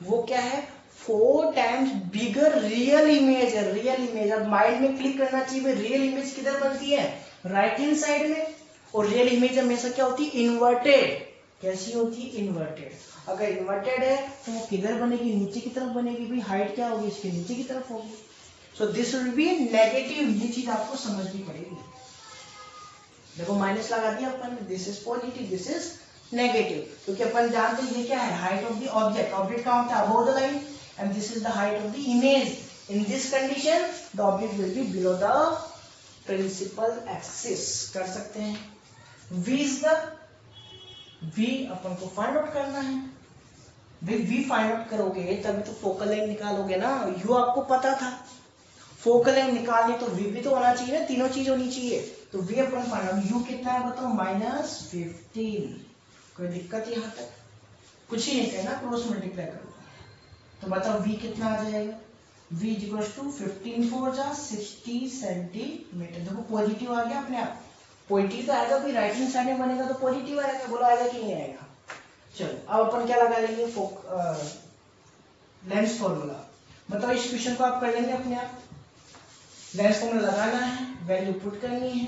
[SPEAKER 1] वो क्या है? 4 टाइम्स बिगर रियल इमेज है। रियल इमेज, अब माइंड में क्लिक करना चाहिए। रियल इमेज किधर बनती है? राइट हैंड साइड में। और रियल इमेज हमेशा क्या होती है? इन्वर्टेड। कैसी होती है? इन्वर्टेड। अगर इन्वर्टेड है तो वो किधर बनेगी? नीचे की तरफ बनेगी। भाई हाइट क्या होगी इसकी? नीचे की तरफ होगी। So this will be negative. ये चीज आपको समझनी पड़ेगी। देखो माइनस लगा दिया अपन, this is positive, this is negative, क्योंकि अपन जानते हैं ये क्या है? Height of the object. Object कहाँ होता है? Above the line, and this is the height of the image. In this condition the object will be below the principal axis. कर सकते हैं। v इज द v अपन को find out करना है। भाई v फाइंड आउट करोगे तभी तो फोकल लेंथ निकालोगे ना। u आपको पता था, फोकल लेंथ निकालनी तो v भी तो होना चाहिए ना, तीनों चीज होनी चाहिए। तो v अपन फाइंड आउट, u कितना है बताओ? -15। कोई दिक्कत यहाँ तक? कुछ ही नहीं करना, क्रॉस मल्टीप्लाई करो तो बताओ v कितना आ जाएगा? v इक्वल्स टू 15 4 जा 60 सेंटीमीटर। देखो पॉजिटिव आ गया अपने आप। पॉजिटिव तो आएगा, फिर राइट हैंड साइड में बनेगा तो पॉजिटिव आएगा। बोलो आएगा कि नहीं आएगा? चलो अब अपन क्या लगा लेंगे? Lens formula. बताओ इस क्वेश्चन को आप कर लेंगे अपने आप। लेंस फॉर्मूला लगाना है, वैल्यू पुट करनी है।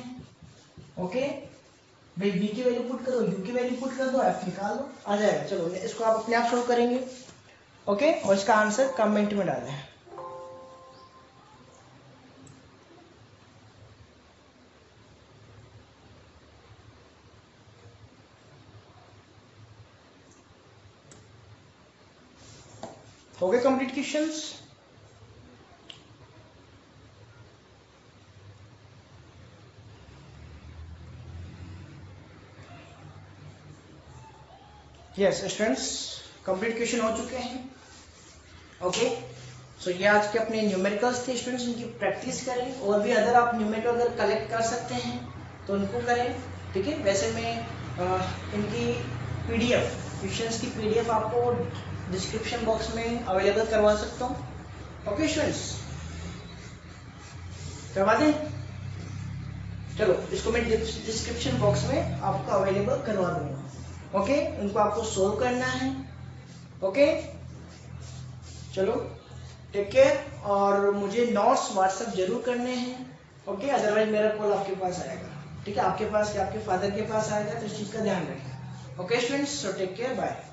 [SPEAKER 1] ओके भाई v की वैल्यू पुट करो, u की वैल्यू पुट कर दो, f निकाल दो, आ जाएगा। चलो इसको आप अपने आप सोल्व करेंगे। ओके, और इसका आंसर कमेंट में डालें। हो गए complete questions? Yes students, complete question हो चुके हैं। ओके, सो ये आज के अपने न्यूमेरिकल्स थे स्टूडेंट्स, इनकी प्रैक्टिस करें। और भी अगर आप न्यूमेरिकल अगर कलेक्ट कर सकते हैं तो उनको करें। ठीक है, वैसे मैं इनकी पीडीएफ, क्वेश्चंस की पीडीएफ आपको डिस्क्रिप्शन बॉक्स में अवेलेबल करवा सकता हूँ। ओके स्टूडेंट्स, करवा दें? चलो इसको मैं डिस्क्रिप्शन बॉक्स में आपको अवेलेबल करवा दूंगा। ओके, इनको आपको सोल्व करना है। ओके चलो, टेक केयर, और मुझे नोट्स व्हाट्सएप जरूर करने हैं। ओके, अदरवाइज मेरा कॉल आपके पास आएगा। ठीक है, आपके पास या आपके फादर के पास आएगा, तो इस चीज का ध्यान रखें। Okay students, so take care, bye.